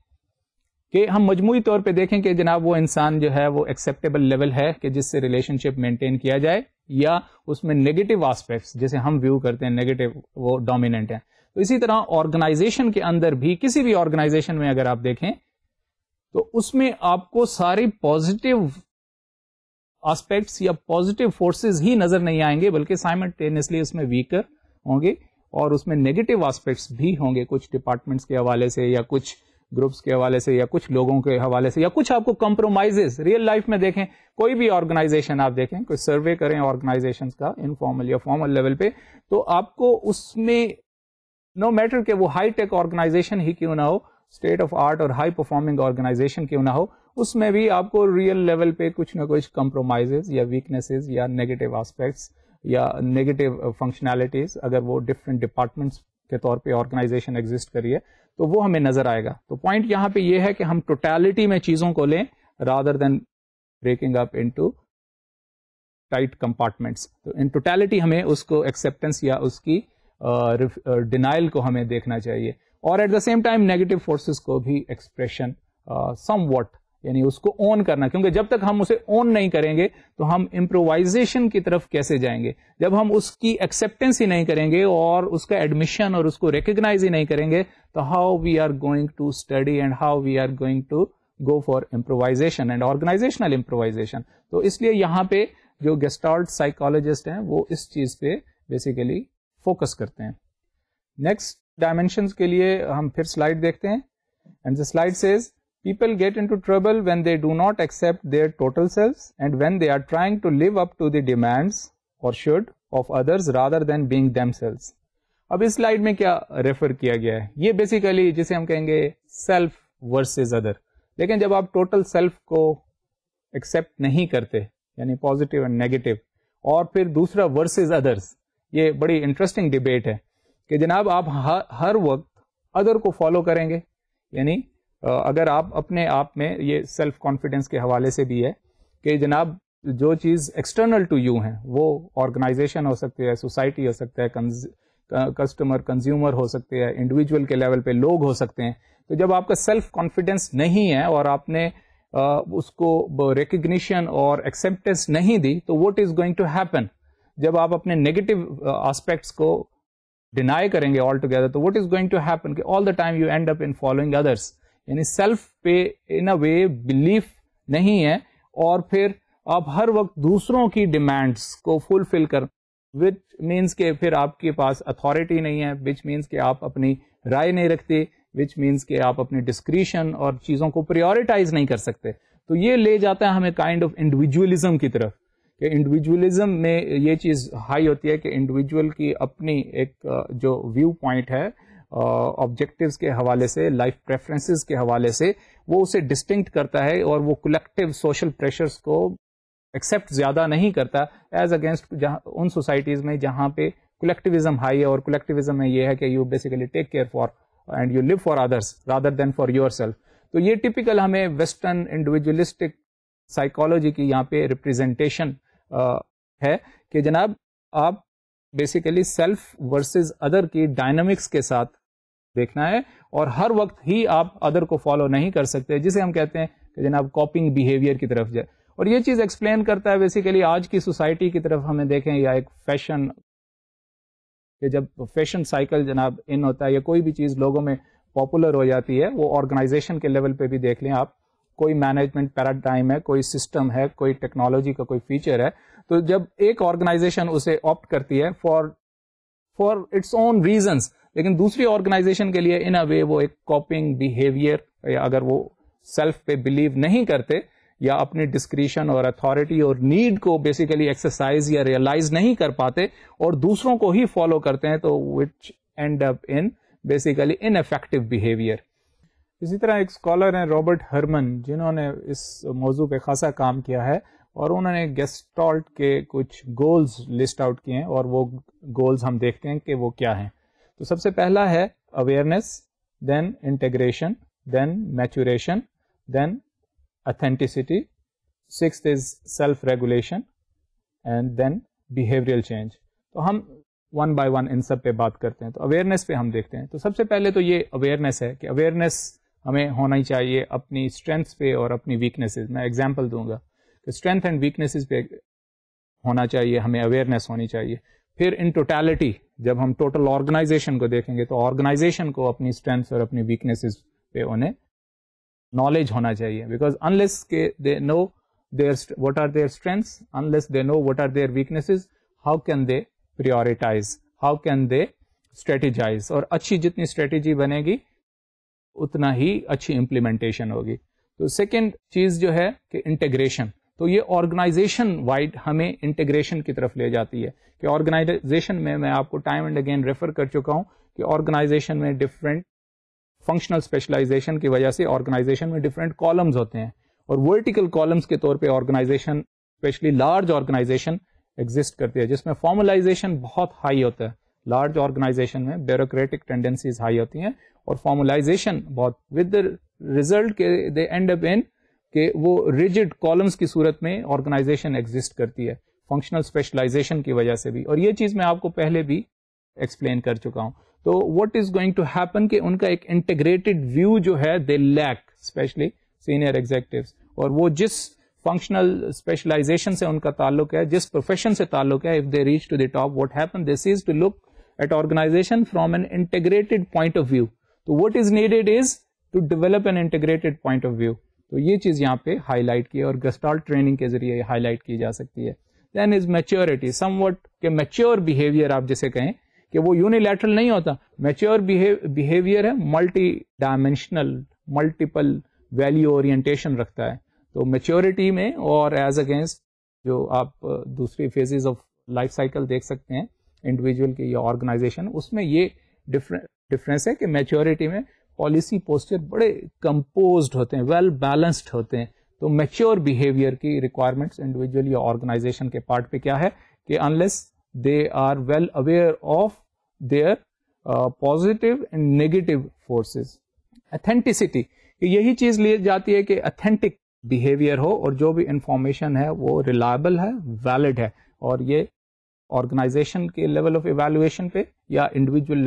کہ ہم مجموعی طور پہ دیکھیں کہ جناب وہ انسان جو ہے وہ ایکسیپٹیبل لیول ہے کہ جس سے ریلیشن شپ مینٹین کیا جائے, یا اس میں نیگیٹو آسپیکٹس جیسے ہم ویو کرتے ہیں نیگیٹو وہ ڈومیننٹ ہیں. تو اسی طرح آرگنائزیشن کے اندر بھی, کسی بھی آرگنائزیشن میں اگر آپ دیکھیں تو اس میں آپ کو ساری پازیٹیو آسپیکٹس یا پازیٹیو فورسز ہی نظر نہیں آئیں گے, بلکہ سائملٹینیسلی اس میں ویکر ہوں گے اور اس میں نیگیٹو آسپیکٹس بھی ہوں گے, کچھ ڈپارٹمنٹس کے حوالے سے یا کچھ گروپس کے حوالے سے یا کچھ لوگوں کے حوالے سے, یا کچھ آپ کو کمپرومائزز ریئل لائف میں دیکھیں. کوئی بھی آرگنائزیشن آپ دیکھیں, کوئی سروے کریں آرگنائزیشنز کا انفارمل یا فارمل لیول پہ, تو آپ کو اس میں نو میٹر کہ وہ ہائی ٹیک آرگنائزیشن ہی کیوں نہ ہو, اسٹیٹ آف آرٹ اور ہائی پرفارمنگ آرگنائزیشن کیوں نہ ہو, اس میں بھی آپ کو ریئل لیول پہ کچھ نہ کچھ کمپرومائزز یا ویکنیسز یا نیگیٹو آسپیکٹس یا نیگیٹو فنکشنالٹیز, اگر وہ ڈفرینٹ ڈپارٹمنٹس کے طور پہ آرگنائزیشن ایگزسٹ کری ہے تو وہ ہمیں نظر آئے گا. تو پوائنٹ یہاں پہ یہ ہے کہ ہم ٹوٹیلٹی میں چیزوں کو لیں rather than breaking up into tight compartments. تو ان ٹوٹیلٹی ہمیں اس کو ایکسیپٹنس یا اس کی ڈینائل کو ہمیں دیکھنا چاہیے, اور at the same time negative forces کو بھی ایکسپریشن سم واٹ, یعنی اس کو اون کرنا, کیونکہ جب تک ہم اسے اون نہیں کریں گے تو ہم امپرووائزیشن کی طرف کیسے جائیں گے. جب ہم اس کی ایکسیپٹنس ہی نہیں کریں گے اور اس کا ایڈمیشن اور اس کو ریکگنائز ہی نہیں کریں گے, تو how we are going to study and how we are going to go for improvisation and organisational improvisation. تو اس لیے یہاں پہ جو گیسٹالٹ سائیکالوجسٹ ہیں وہ اس چیز پہ بیسیکلی فوکس کرتے ہیں. نیکسٹ ڈائمینشنز کے لیے ہم پھر سلائڈ دیکھتے ہیں, and the slide says people get into trouble when they do not accept their total selves and when they are trying to live up to the demands or should of others rather than being themselves. اب اس slide میں کیا refer کیا گیا ہے, یہ basically جسے ہم کہیں گے سیلف ورسز ادر. لیکن جب آپ ٹوٹل سیلف کو ایکسپٹ نہیں کرتے, یعنی پازیٹیو اینڈ نیگیٹو, اور پھر دوسرا ورسز ادرس, یہ بڑی انٹرسٹنگ ڈبیٹ ہے کہ جناب آپ ہر وقت ادر کو فالو کریں گے, یعنی اگر آپ اپنے آپ میں, یہ سیلف کانفیڈنس کے حوالے سے بھی ہے کہ جناب جو چیز ایکسٹرنل ٹو یو ہیں وہ آرگنائزیشن ہو سکتی ہے, سوسائٹی ہو سکتا ہے, کسٹمر کنزیومر ہو سکتے ہیں, انڈیویجول کے لیول پہ لوگ ہو سکتے ہیں. تو جب آپ کا سیلف کانفیڈنس نہیں ہے اور آپ نے اس کو ریکگنیشن اور ایکسیپٹنس نہیں دی, تو what is going to happen, جب آپ اپنے نیگیٹو آسپیکٹس کو ڈینائی کریں گے آل ٹوگیدر, تو what is going to happen کہ all the time you end up in following others, یعنی سیلف پہ ان اے وے بلیف نہیں ہے, اور پھر آپ ہر وقت دوسروں کی ڈیمانڈس کو فلفل کر, وچ مینس کہ پھر آپ کے پاس اتھارٹی نہیں ہے, وچ مینس کہ آپ اپنی رائے نہیں رکھتے, وچ مینس کہ آپ اپنی ڈسکریشن اور چیزوں کو پریورٹائز نہیں کر سکتے. تو یہ لے جاتا ہے ہمیں کائنڈ آف انڈیویجولزم کی طرف, کہ انڈیویجولزم میں یہ چیز ہائی ہوتی ہے کہ انڈیویجول کی اپنی ایک جو ویو پوائنٹ ہے آبجیکٹیوز کے حوالے سے, لائف پریفرنسز کے حوالے سے, وہ اسے ڈسٹنکٹ کرتا ہے اور وہ کلیکٹیو سوشل پریشرز کو ایکسیپٹ زیادہ نہیں کرتا ایز اگینسٹ ان سوسائٹیز میں جہاں پہ کلیکٹیوزم ہائی ہے, اور کلیکٹیوزم میں یہ ہے کہ you basically take care for and you live for others rather than for yourself. تو یہ ٹپیکل ہمیں ویسٹرن انڈیویجولسٹک سائیکالوجی کی یہاں پہ ریپرزینٹیشن ہے کہ جناب آپ بیسیکلی سیلف ورسز ادر کی ڈائنامکس کے ساتھ دیکھنا ہے, اور ہر وقت ہی آپ ادر کو فالو نہیں کر سکتے, جسے ہم کہتے ہیں کہ جناب کاپنگ بیہیویئر کی طرف جائے. اور یہ چیز ایکسپلین کرتا ہے بیسیکلی آج کی سوسائٹی کی طرف ہمیں دیکھیں, یا ایک فیشن, کہ جب فیشن سائیکل جناب ان ہوتا ہے یا کوئی بھی چیز لوگوں میں پاپولر ہو جاتی ہے, وہ آرگنائزیشن کے لیول پہ بھی دیکھ لیں آپ, کوئی مینجمنٹ پیراڈائم ہے, کوئی سسٹم ہے, کوئی ٹیکنالوجی کا کوئی فیچر ہے, تو جب ایک آرگنائزیشن اسے آپٹ کرتی ہے فار اٹس اون ریزنس, لیکن دوسری آرگنائزیشن کے لیے ان اے وے وہ ایک کاپنگ بیہیویئر, یا اگر وہ سیلف پہ بلیو نہیں کرتے یا اپنی ڈسکریشن اور اتھارٹی اور نیڈ کو بیسیکلی ایکسرسائز یا ریئلائز نہیں کر پاتے اور دوسروں کو ہی فالو کرتے ہیں, تو which end up in basically in effective behaviour. اسی طرح ایک اسکالر ہیں رابرٹ ہرمن, جنہوں نے اس موضوع پہ خاصا کام کیا ہے, اور انہوں نے گیسٹالٹ کے کچھ گولز لسٹ آؤٹ کیے ہیں, اور وہ گولز ہم دیکھتے ہیں کہ وہ کیا ہیں. تو سب سے پہلا ہے awareness, then integration, then maturation, then authenticity, sixth is self regulation, and then behavioral change. تو ہم ون بائی ون ان سب پہ بات کرتے ہیں. تو اویئرنیس پہ ہم دیکھتے ہیں. تو سب سے پہلے تو یہ اویئرنیس ہے کہ اویئرنیس ہمیں ہونا ہی چاہیے اپنی اسٹرینتھس پہ اور اپنی ویکنیسز. میں ایگزامپل دوں گا کہ اسٹرینتھ اینڈ ویکنیسز پہ ہونا چاہیے, ہمیں اویئرنیس ہونی چاہیے. پھر ان ٹوٹیلٹی جب ہم ٹوٹل آرگنائزیشن کو دیکھیں گے تو آرگنائزیشن کو اپنی اسٹرینتھس اور اپنی ویکنیسز پہ انہیں نالج ہونا چاہیے, بیکاز انلیس کہ دے نو their what are their strengths, unless they know what are their weaknesses, how can they prioritize, how can they strategize. اور اچھی جتنی اسٹریٹجی بنے گی اتنا ہی اچھی امپلیمنٹیشن ہوگی. تو سیکنڈ چیز جو ہے کہ انٹیگریشن. تو یہ آرگنائزیشن وائڈ ہمیں انٹیگریشن کی طرف لے جاتی ہے کہ آرگنائزیشن میں آپ کو ٹائم اینڈ اگین ریفر کر چکا ہوں کہ آرگنائزیشن میں ڈفرینٹ فنکشنل اسپیشلائزیشن کی وجہ سے آرگنائزیشن میں ڈفرینٹ کالمز ہوتے ہیں, اور ورٹیکل کالمز کے طور پہ organization especially large organization exist کرتی ہے جس میں فارملائزیشن بہت ہائی ہوتا ہے. لارج آرگنائزیشن میں بیوروکریٹک ٹینڈنسیز ہائی ہوتی ہیں اور فارملائزیشن بہت ود ریزلٹ کے دے اینڈ اپ ان کہ وہ ریجڈ کالمز کی صورت میں آرگنائزیشن ایگزسٹ کرتی ہے فنکشنل اسپیشلائزیشن کی وجہ سے بھی. اور یہ چیز میں آپ کو پہلے بھی ایکسپلین کر چکا ہوں. تو what is going to happen کہ ان کا ایک انٹیگریٹڈ ویو جو ہے they lack especially senior executives, اور وہ جس فنکشنل اسپیشلائزیشن سے ان کا تعلق ہے, جس پروفیشن سے تعلق ہے, if they reach to the top, what happen this is to look at organization from an integrated point of view. So what is needed is to develop an integrated point of view. تو یہ چیز یہاں پہ high light کی اور gestalt training کے ذریعے high light کی جا سکتی ہے. Then is maturity, somewhat کہ mature behavior آپ جسے کہیں کہ وہ یونیلیٹرل نہیں ہوتا. میچور بیہیویئر ہے multi dimensional, multiple value orientation رکھتا ہے. تو میچورٹی میں اور ایز اگینسٹ جو آپ دوسری فیزز آف لائف سائیکل دیکھ سکتے ہیں انڈیویجول کی یا آرگنائزیشن, اس میں یہ ڈفرینس ہے کہ میچورٹی میں پالیسی پوسچر بڑے کمپوزڈ ہوتے ہیں, ویل بیلنسڈ ہوتے ہیں. تو میچور بیہیویئر کی ریکوائرمنٹس انڈیویجول یا آرگنائزیشن کے پارٹ پہ کیا ہے کہ unless they are well aware of their positive and negative forces. Authenticity یہی چیز لی جاتی ہے کہ اتھینٹک بیہیویئر ہو اور جو بھی انفارمیشن ہے وہ ریلائبل ہے, ویلڈ ہے, اور یہ آرگنائزیشن کے لیول آف ایویلویشن پہ یا انڈیویجول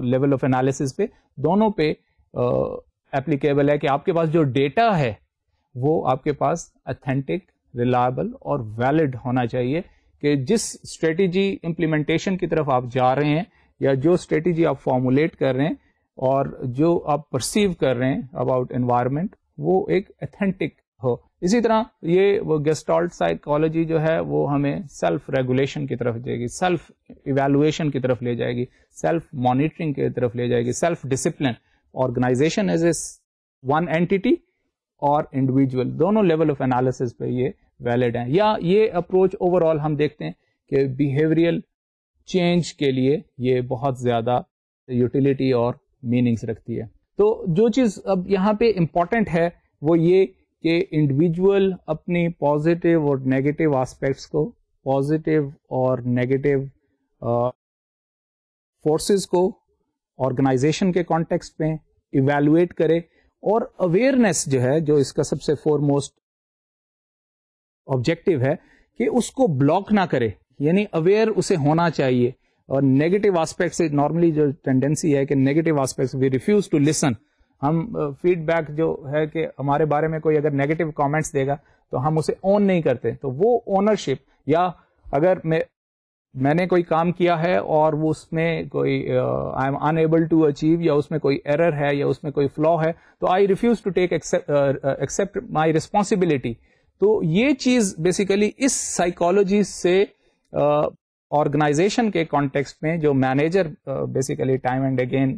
لیول آف انالیسس پہ, دونوں پہ ایپلیکیبل ہے کہ آپ کے پاس جو ڈیٹا ہے وہ آپ کے پاس اتھینٹک, ریلائبل اور ویلڈ ہونا چاہیے کہ جس اسٹریٹجی امپلیمنٹیشن کی طرف آپ جا رہے ہیں یا جو اسٹریٹجی آپ فارمولیٹ کر رہے ہیں اور جو آپ پرسیو کر رہے ہیں اباؤٹ انوائرمنٹ وہ ایک اتھینٹک ہو. اسی طرح یہ وہ گیسٹالٹ سائیکالوجی جو ہے وہ ہمیں سیلف ریگولیشن کی طرف جائے گی, سیلف ایویلویشن کی طرف لے جائے گی, سیلف مانیٹرنگ کی طرف لے جائے گی, self discipline. Organisation as a one entity اور انڈیویجول دونوں لیول آف انالیسس پہ یہ ویلڈ ہیں. یا یہ اپروچ اوور آل ہم دیکھتے ہیں کہ بیہیویئرل چینج کے لیے یہ بہت زیادہ یوٹیلیٹی اور میننگس رکھتی ہے. تو جو چیز اب یہاں پہ امپورٹنٹ ہے وہ یہ کہ انڈیویجول اپنی پازیٹیو اور نیگیٹو آسپیکٹس کو, پازیٹیو اور نیگیٹو فورسز کو آرگنائزیشن کے کانٹیکسٹ میں ایویلویٹ کرے, اور اویئرنیس جو ہے جو اس کا سب سے فور موسٹ آبجیکٹو ہے کہ اس کو بلاک نہ کرے, یعنی اویئر اسے ہونا چاہیے. اور نیگیٹو آسپیکٹ سے نارملی جو ٹینڈنسی ہے کہ negative aspects we refuse to listen. ہم فیڈ بیک جو ہے کہ ہمارے بارے میں کوئی اگر نیگیٹو کامنٹس دے گا تو ہم اسے اون نہیں کرتے. تو وہ اونرشپ, یا اگر میں نے کوئی کام کیا ہے اور وہ اس میں کوئی I am unable to achieve یا اس میں کوئی ایرر ہے یا اس میں کوئی فلا ہے تو I refuse to take accept my responsibility. تو یہ چیز بیسیکلی اس سائیکالوجی سے آرگنائزیشن کے کانٹیکسٹ میں جو manager basically time and again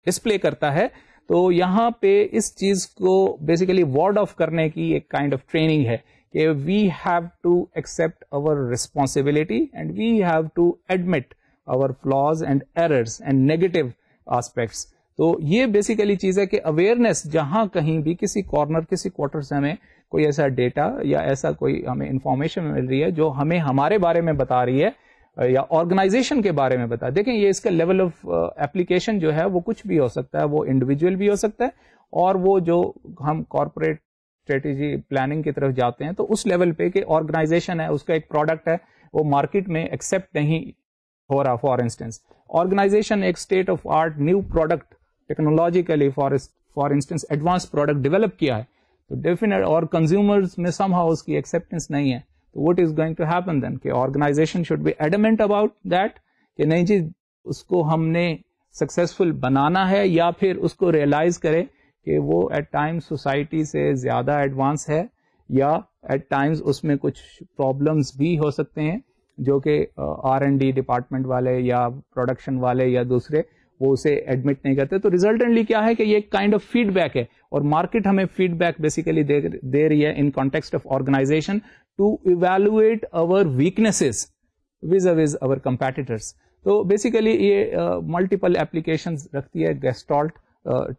display کرتا ہے, تو یہاں پہ اس چیز کو بیسیکلی وارڈ آف کرنے کی ایک کائنڈ آف ٹریننگ ہے کہ we have to accept our responsibility and we have to admit our flaws and errors and negative aspects. تو یہ بیسیکلی چیز ہے کہ اویئرنیس جہاں کہیں بھی کسی کارنر کسی کوارٹر سے ہمیں کوئی ایسا ڈیٹا یا ایسا کوئی ہمیں انفارمیشن مل رہی ہے جو ہمیں ہمارے بارے میں بتا رہی ہے یا آرگنائزیشن کے بارے میں بتا. دیکھیں یہ اس کا لیول آف اپلیکیشن جو ہے وہ کچھ بھی ہو سکتا ہے, وہ انڈیویجول بھی ہو سکتا ہے, اور وہ جو ہم کارپوریٹ اسٹریٹجی پلاننگ کی طرف جاتے ہیں تو اس لیول پہ کہ آرگنائزیشن ہے, اس کا ایک پروڈکٹ ہے, وہ مارکیٹ میں ایکسیپٹ نہیں ہو رہا. فار انسٹنس آرگنائزیشن ایک state of art new product technologically for instance advance product develop کیا ہے, تو ڈیفینیٹ اور کنزیومرز میں سم ہاؤ اس کی ایکسیپٹینس نہیں ہے, تو what is going to happen then کہ organization should be adamant about that کہ نہیں جی اس کو ہم نے سکسیزفل بنانا ہے, یا پھر اس کو ریئلائز کرے کہ وہ ایٹ ٹائمز سوسائٹی سے زیادہ ایڈوانس ہے, یا ایٹ ٹائمز اس میں کچھ پرابلمس بھی ہو سکتے ہیں جو کہ R&D ڈپارٹمنٹ والے یا پروڈکشن والے یا دوسرے وہ اسے ایڈمٹ نہیں کرتے. تو ریزلٹنٹلی کیا ہے کہ یہ ایک کائنڈ آف فیڈ بیک ہے, اور مارکیٹ ہمیں فیڈ بیک بیسیکلی دے رہی ہے in context of organization to evaluate our weaknesses vis a vis our competitors. تو بیسیکلی یہ ملٹیپل اپلیکیشنز رکھتی ہے گیسٹالٹ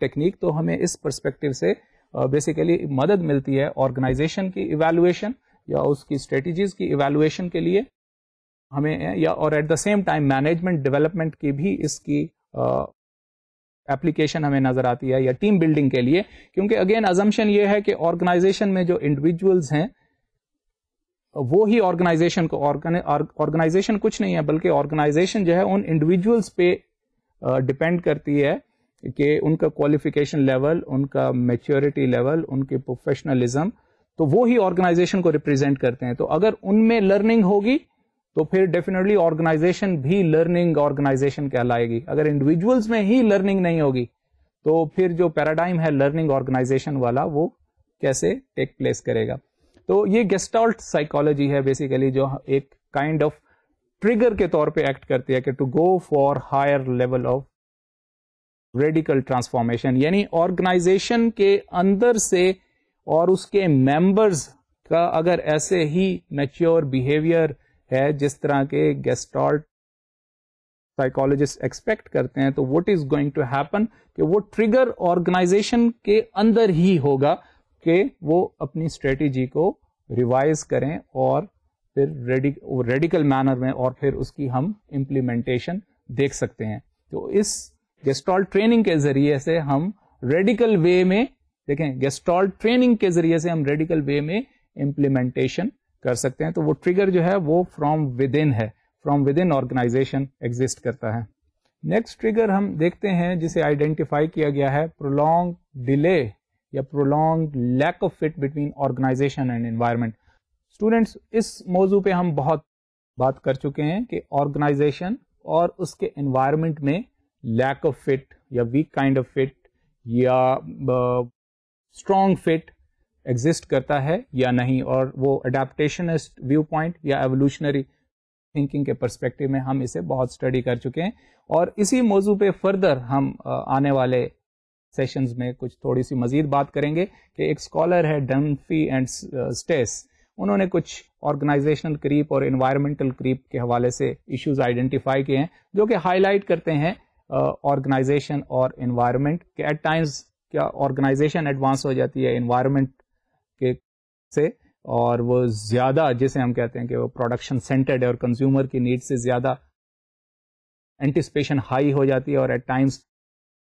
ٹیکنیک. تو ہمیں اس پرسپیکٹو سے بیسیکلی مدد ملتی ہے آرگنائزیشن کی ایویلویشن یا اس کی اسٹریٹجیز کی ایویلویشن کے لیے ہمیں, یا اور at the same time management development کی بھی اس کی ایپلیکیشن ہمیں نظر آتی ہے, یا ٹیم بلڈنگ کے لیے. کیونکہ اگین ازمپشن یہ ہے کہ آرگنائزیشن میں جو انڈیویجولز ہیں وہ ہی آرگنائزیشن کو, آرگنائزیشن کچھ نہیں ہے بلکہ آرگنائزیشن جو ہے ان انڈیویجولز پہ ڈپینڈ کرتی ہے کہ ان کا کوالیفیکیشن لیول, ان کا میچورٹی لیول, ان کے پروفیشنلزم, تو وہ ہی آرگنائزیشن کو ریپرزینٹ کرتے ہیں. تو اگر ان میں لرننگ ہوگی تو پھر ڈیفینیٹلی آرگنائزیشن بھی لرننگ آرگنائزیشن کہلائے گی. اگر انڈیویجولز میں ہی لرننگ نہیں ہوگی تو پھر جو پیراڈائم ہے لرننگ آرگنائزیشن والا وہ کیسے ٹیک پلیس کرے گا. تو یہ گیسٹالٹ سائیکالوجی ہے بیسیکلی جو ایک کائنڈ آف ٹریگر کے طور پہ ایکٹ کرتی ہے کہ to go for higher level of radical transformation, یعنی آرگنائزیشن کے اندر سے اور اس کے ممبرز کا اگر ایسے ہی میچور بیہیویئر ہے جس طرح کے گیسٹالٹ سائیکالوجسٹ ایکسپیکٹ کرتے ہیں, تو what is going to happen کہ وہ ٹریگر آرگنائزیشن کے اندر ہی ہوگا کہ وہ اپنی اسٹریٹجی کو ریوائز کریں اور پھر ریڈیکل مینر میں اور پھر اس کی ہم امپلیمنٹیشن دیکھ سکتے ہیں. تو اس گیسٹالٹ ٹریننگ کے ذریعے سے ہم ریڈیکل وے میں دیکھیں, گیسٹالٹ ٹریننگ کے ذریعے سے ہم ریڈیکل وے میں امپلیمنٹیشن کر سکتے ہیں. تو وہ ٹریگر جو ہے وہ فرام ود ان ہے, from within organisation exist کرتا ہے. نیکسٹ ٹریگر ہم دیکھتے ہیں جسے آئیڈینٹیفائی کیا گیا ہے پرولونگ ڈیلے یا prolonging lack of fit between organization and environment. Students اس موضوع پہ ہم بہت بات کر چکے ہیں کہ آرگنائزیشن اور اس کے انوائرمنٹ میں لیک آف فٹ یا ویک کائنڈ آف فٹ یا اسٹرانگ فٹ ایگزسٹ کرتا ہے یا نہیں, اور وہ اڈیپٹیشنسٹ ویو پوائنٹ یا ایوولوشنری تھنکنگ کے پرسپیکٹو میں ہم اسے بہت اسٹڈی کر چکے ہیں. اور اسی موضوع پہ فردر ہم آنے والے سیشنز میں کچھ تھوڑی سی مزید بات کریں گے کہ ایک اسکالر ہے ڈنفی اینڈ اسٹیس, انہوں نے کچھ آرگنائزیشنل کریپ اور انوائرمنٹل کریپ کے حوالے سے ایشوز آئیڈینٹیفائی کیے ہیں جو کہ ہائی لائٹ کرتے ہیں آرگنائزیشن اور انوائرمنٹ کہ ایٹ ٹائمز کیا آرگنائزیشن ایڈوانس ہو جاتی ہے انوائرمنٹ کے سے, اور وہ زیادہ جسے ہم کہتے ہیں کہ وہ پروڈکشن سینٹرڈ ہے اور کنزیومر کی نیڈ سے زیادہ اینٹیسپیشن ہائی ہو جاتی ہے, اور at times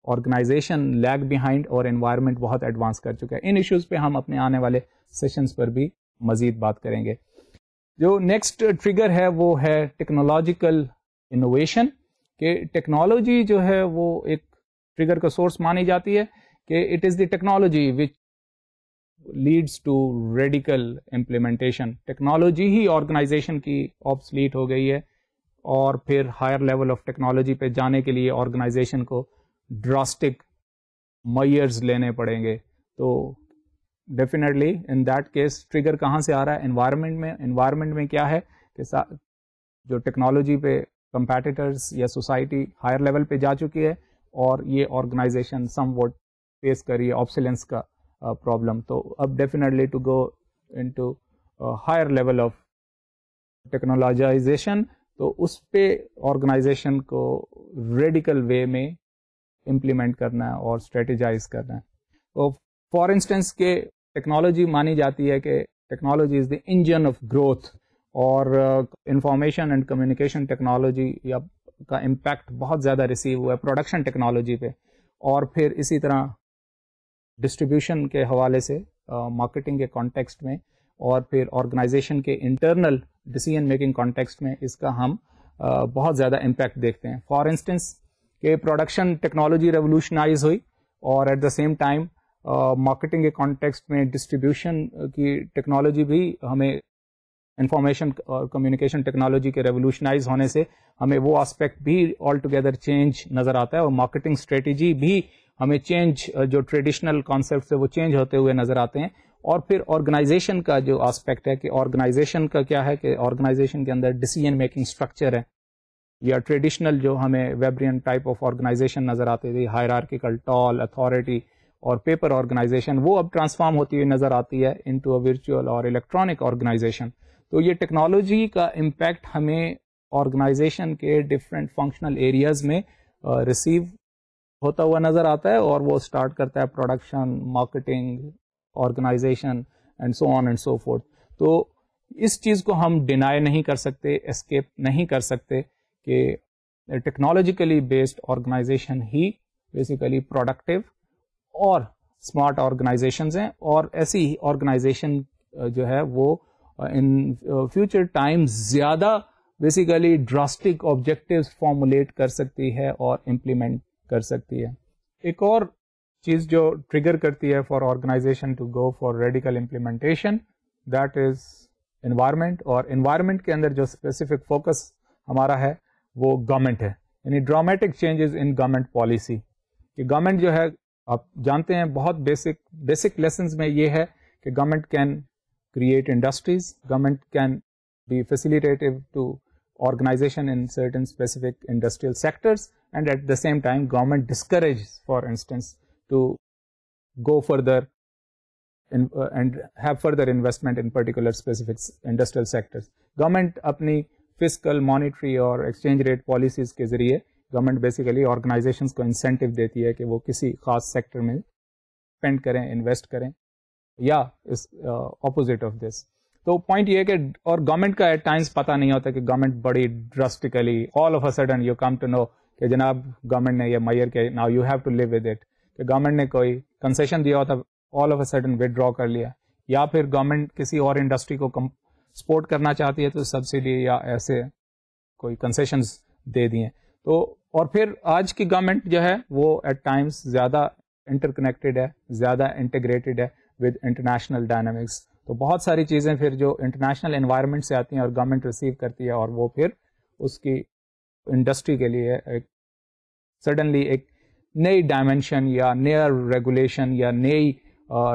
organisation lag behind اور انوائرمنٹ بہت ایڈوانس کر چکا ہے. ان ایشوز پہ ہم اپنے آنے والے سیشنز پر بھی مزید بات کریں گے. جو نیکسٹ ٹریگر ہے وہ ہے ٹیکنالوجیکل انوویشن, کہ ٹیکنالوجی جو ہے وہ ایک ٹریگر کا سورس مانی جاتی ہے کہ it is the technology which leads to radical implementation. Technology ہی آرگنائزیشن کی آبسلیٹ ہو گئی ہے, اور پھر ہائر لیول آف ٹیکنالوجی پہ جانے کے لیے آرگنائزیشن کو ڈراسٹک میئرز لینے پڑیں گے. تو definitely in that case trigger کہاں سے آ رہا ہے؟ انوائرمنٹ میں. انوائرمنٹ میں کیا ہے کہ جو ٹیکنالوجی پہ کمپیٹیٹرز یا سوسائٹی ہائر لیول پہ جا چکی ہے, اور یہ آرگنائزیشن سم واٹ فیس کر رہی ہے آبسیلنس کا پرابلم. تو اب definitely to go into higher level of technologization, تو اس پہ آرگنائزیشن کو ریڈیکل وے میں امپلیمنٹ کرنا ہے اور اسٹریٹجائز کرنا ہے. تو فار انسٹنس کہ ٹیکنالوجی مانی جاتی ہے کہ technology is the engine of growth, اور انفارمیشن اینڈ کمیونیکیشن ٹیکنالوجی یا کا امپیکٹ بہت زیادہ ریسیو ہوا ہے پروڈکشن ٹیکنالوجی پہ, اور پھر اسی طرح ڈسٹریبیوشن کے حوالے سے مارکیٹنگ کے کانٹیکسٹ میں, اور پھر آرگنائزیشن کے انٹرنل ڈیسیژن میکنگ کانٹیکسٹ میں اس کا ہم بہت زیادہ امپیکٹ دیکھتے ہیں. فار انسٹنس کہ پروڈکشن ٹیکنالوجی ریولوشنائز ہوئی اور at the same time marketing کے کانٹیکسٹ میں ڈسٹریبیوشن کی ٹیکنالوجی بھی ہمیں انفارمیشن اور کمیونیکیشن ٹیکنالوجی کے ریولوشنائز ہونے سے ہمیں وہ آسپیکٹ بھی آل ٹوگیدر چینج نظر آتا ہے, اور مارکیٹنگ اسٹریٹجی بھی ہمیں چینج, جو ٹریڈیشنل کانسیپٹس ہے وہ چینج ہوتے ہوئے نظر آتے ہیں. اور پھر آرگنائزیشن کا جو آسپیکٹ ہے کہ آرگنائزیشن کا کیا ہے کہ آرگنائزیشن کے اندر ڈیسیژن میکنگ اسٹرکچر ہے, یا ٹریڈیشنل جو ہمیں ویبرین ٹائپ آف آرگنائزیشن نظر آتی تھی, ہائرارکیکل, ٹال, اتھارٹی اور پیپر آرگنائزیشن, وہ اب ٹرانسفارم ہوتی ہوئی نظر آتی ہے انٹو اے ورچوئل اور الیکٹرانک آرگنائزیشن. تو یہ ٹیکنالوجی کا امپیکٹ ہمیں آرگنائزیشن کے ڈفرینٹ فنکشنل ایریاز میں ریسیو ہوتا ہوا نظر آتا ہے, اور وہ اسٹارٹ کرتا ہے production, marketing, organisation and so on and so forth. تو اس چیز کو ہم ڈینائی نہیں کر سکتے, اسکیپ نہیں کر سکتے کہ ٹیکنالوجیکلی بیسڈ آرگنائزیشن ہی بیسیکلی پروڈکٹیو اور اسمارٹ آرگنائزیشنز ہیں, اور ایسی آرگنائزیشن جو ہے وہ ان فیوچر ٹائم زیادہ بیسیکلی ڈراسٹک آبجیکٹیوز فارمولیٹ کر سکتی ہے اور امپلیمنٹ کر سکتی ہے. ایک اور چیز جو ٹریگر کرتی ہے for organization to go for radical implementation, that is environment. اور انوائرمنٹ کے اندر جو اسپیسیفک فوکس ہمارا ہے وہ گورنمنٹ ہے, یعنی dramatic changes in government policy. کہ گورنمنٹ جو ہے آپ جانتے ہیں بہت بیسک لیسنز میں یہ ہے کہ government can create industries, government can be facilitative to organization in certain specific industrial sectors, and at the same time government discourages, for instance, to go further and have further investment in particular specific industrial sectors. Government اپنی fiscal, monetary اور exchange rate policies کے ذریعے government basically organizations کو incentive دیتی ہے کہ وہ کسی خاص سیکٹر میں spend کریں, invest کریں, یا اپوزٹ آف دس. تو پوائنٹ یہ ہے کہ اور گورنمنٹ کا ایٹ ٹائمس پتہ نہیں ہوتا کہ گورنمنٹ بڑی drastically all of a sudden you come to know کہ جناب گورنمنٹ نے یہ میئر کے now you have to live with it, کہ گورنمنٹ نے کوئی کنسیشن دیا ہوتا آل آف اے سڈن ودرا کر لیا, یا پھر گورنمنٹ کسی اور انڈسٹری کو سپورٹ کرنا چاہتی ہے تو سبسڈی یا ایسے کوئی کنسیشنز دے دیے. تو اور پھر آج کی گورنمنٹ جو ہے وہ ایٹ ٹائمس زیادہ انٹر کنیکٹڈ ہے, زیادہ انٹیگریٹڈ ہے ود انٹرنیشنل ڈائنامکس. تو بہت ساری چیزیں پھر جو انٹرنیشنل انوائرمنٹ سے آتی ہیں اور گورنمنٹ ریسیو کرتی ہے, اور وہ پھر اس کی انڈسٹری کے لیے ایک سڈنلی ایک نئی ڈائمینشن یا نیا ریگولیشن یا نئی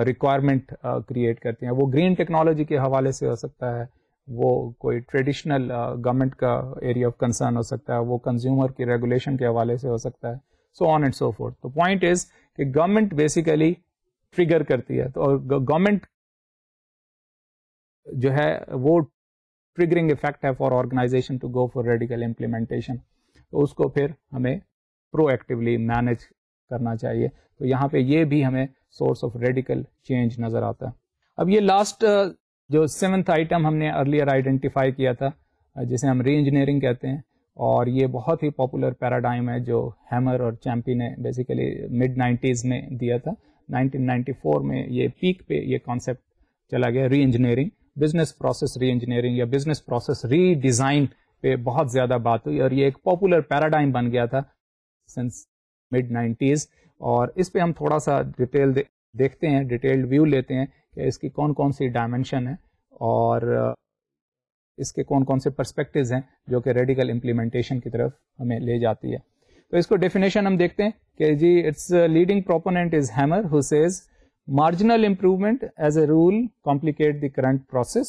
ریکوائرمنٹ کریٹ کرتی ہیں. وہ گرین ٹیکنالوجی کے حوالے سے ہو سکتا ہے, وہ کوئی ٹریڈیشنل گورنمنٹ کا ایریا آف کنسرن ہو سکتا ہے, وہ کنزیومر کی ریگولیشن کے حوالے سے ہو سکتا ہے, سو آن اینڈ سو فورتھ. تو پوائنٹ از کہ گورنمنٹ بیسیکلی ٹریگر کرتی ہے, تو گورنمنٹ جو ہے وہ ٹریگرنگ افیکٹ ہے for organization to go for radical implementation. تو اس کو پھر ہمیں پرو ایکٹیولی مینج کرنا چاہیے. تو یہاں پہ یہ بھی ہمیں سورس آف ریڈیکل چینج نظر آتا ہے. اب یہ لاسٹ جو 7th آئٹم ہم نے ارلیئر آئیڈینٹیفائی کیا تھا جسے ہم ری انجینئرنگ کہتے ہیں, اور یہ بہت ہی پاپولر پیراڈائم ہے جو ہیمر اور چیمپی نے بیسیکلی مڈ 90s میں دیا تھا. 1994 میں یہ پیک پہ یہ کانسیپٹ چلا گیا, ری انجینئرنگ, بزنس پروسیس ری انجینئرنگ یا بزنس پروسیس ری ڈیزائن پہ بہت زیادہ بات ہوئی, اور یہ ایک پاپولر پیراڈائم بن گیا تھا سنس مڈ 90s. اور اس پہ ہم تھوڑا سا ڈیٹیل دیکھتے ہیں, ڈیٹیلڈ ویو لیتے ہیں کہ اس کی کون کون سی ڈائمینشن ہے اور اس کے کون کون سے پرسپیکٹوز ہیں جو کہ ریڈیکل امپلیمنٹیشن کی طرف ہمیں لے جاتی ہے. تو اس کو ڈیفینیشن ہم دیکھتے ہیں کہ جی it's leading proponent is Hammer who says marginal improvement as a rule complicate the current process,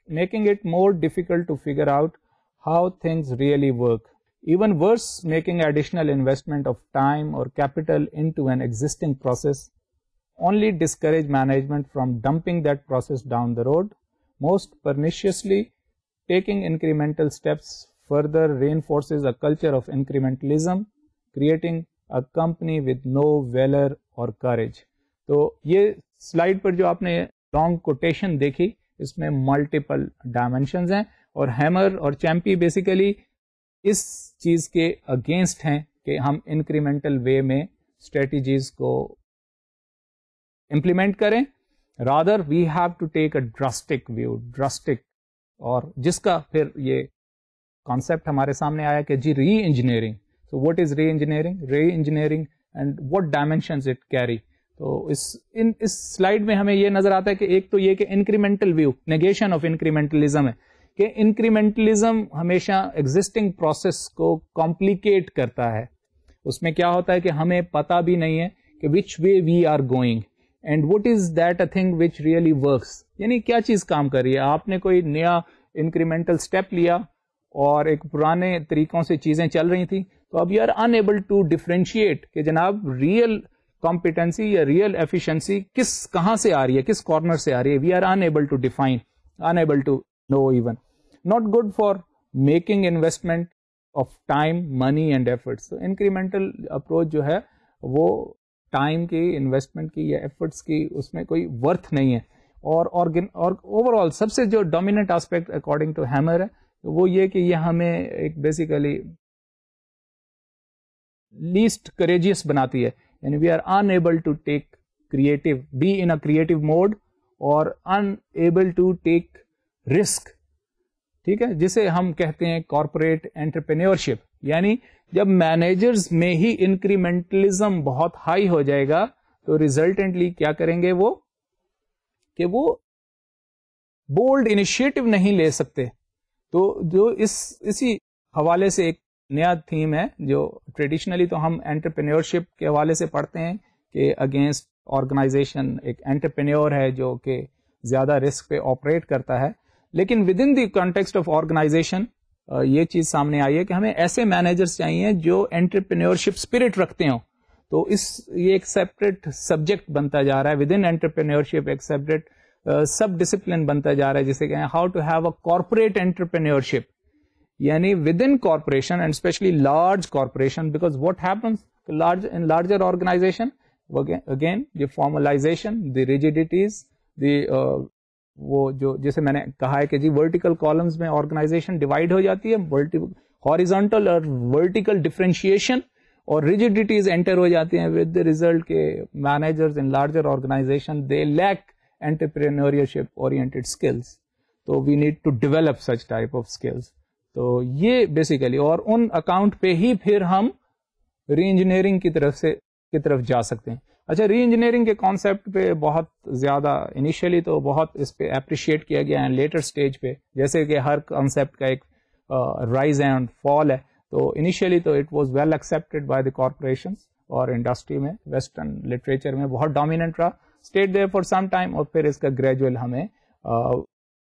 making it more difficult to figure out how things really work. Even worse, making additional investment of time or capital into an existing process only discourage management from dumping that process down the road. Most perniciously, taking incremental steps further reinforces a culture of incrementalism, creating a company with no valor or courage. تو یہ slide پر جو آپ نے long quotation دیکھی اس میں multiple dimensions ہیں, اور hammer اور چیمپی بیسیکلی اس چیز کے اگینسٹ ہیں کہ ہم انکریمنٹل وے میں اسٹریٹجیز کو امپلیمنٹ کریں. Rather we have to take a drastic view, drastic اور جس کا پھر یہ کانسیپٹ ہمارے سامنے آیا کہ جی reengineering. So what is reengineering? Reengineering and what dimensions it carry. تو اس سلائڈ میں ہمیں یہ نظر آتا ہے کہ ایک تو یہ کہ انکریمنٹل ویو، نیگیشن آف انکریمنٹلزم ہے کہ انکریمنٹلزم ہمیشہ ایگزسٹنگ پروسیس کو کمپلیکیٹ کرتا ہے. اس میں کیا ہوتا ہے کہ ہمیں پتا بھی نہیں ہے کہ which way we are going and what is that a thing which really works. یعنی کیا چیز کام کر رہی ہے. آپ نے کوئی نیا انکریمنٹل اسٹیپ لیا اور ایک پرانے طریقوں سے چیزیں چل رہی تھیں، تو اب you are unable to differentiate کہ جناب ریئل کمپیٹنسی یا ریئل ایفیشنسی کہاں سے آ رہی ہے، کس کارنر سے آ رہی ہے. We are unable to define, unable to know even. Not good for making investment of time, money and efforts. So incremental approach جو ہے وہ ٹائم کی، انویسٹمنٹ کی یا ایفرٹس کی اس میں کوئی ورتھ نہیں ہے. اور اوور آل سب سے جو dominant aspect according to Hammer ہے وہ یہ کہ یہ ہمیں ایک بیسیکلی لیسٹ کریجیس بناتی ہے. یعنی we are unable to take creative, be in a creative mode اور unable to take risk. ٹھیک ہے، جسے ہم کہتے ہیں کارپوریٹ انٹرپرینیورشپ. یعنی جب مینیجرز میں ہی انکریمنٹلزم بہت ہائی ہو جائے گا تو ریزلٹنٹلی کیا کریں گے وہ کہ وہ بولڈ انیشیٹو نہیں لے سکتے. تو جو اسی حوالے سے ایک نیا تھیم ہے جو ٹریڈیشنلی تو ہم انٹرپرینیورشپ کے حوالے سے پڑھتے ہیں کہ اگینسٹ آرگنائزیشن ایک انٹرپرینیور ہے جو کہ زیادہ رسک پہ آپریٹ کرتا ہے. لیکن within the context of organisation یہ چیز سامنے آئی ہے کہ ہمیں ایسے مینیجرز چاہیے جو انٹرپرینیورشپ اسپرٹ رکھتے ہوں. تو یہ ایک سیپریٹ سبجیکٹ بنتا جا رہا ہے ود ان انٹرپرینیورشپ، ایک سیپریٹ سب ڈسپلن بنتا جا رہا ہے جسے کہیں how to have a corporate entrepreneurship. یعنی within corporation and especially large corporation, because what happens in larger organization again the formalization, the rigidities, the وہ جو جیسے میں نے کہا ہے کہ جی ورٹیکل کالمز میں آرگنائزیشن ڈیوائڈ ہو جاتی ہے، ہاریزونٹل اور ورٹیکل ڈفرینشیشن اور ریجیڈیٹیز انٹر ہو جاتی ہیں ود دا ریزلٹ کے managers in larger organization they lack entrepreneurship oriented skills. تو we need to develop such type of skills. تو یہ بیسیکلی اور ان اکاؤنٹ پہ ہی پھر ہم ری انجینئرنگ کی طرف جا سکتے ہیں. اچھا، ری انجینئرنگ کے کانسیپٹ پہ بہت زیادہ انیشیلی تو بہت اس پہ اپریشیٹ کیا گیا ہے لیٹر سٹیج پہ، جیسے کہ ہر کانسیپٹ کا ایک رائز اینڈ فال ہے. تو انیشیلی تو it was well accepted by the corporations اور انڈسٹری میں، ویسٹرن لٹریچر میں بہت ڈومیننٹ رہا، stayed there for some time, اور پھر اس کا گریجول ہمیں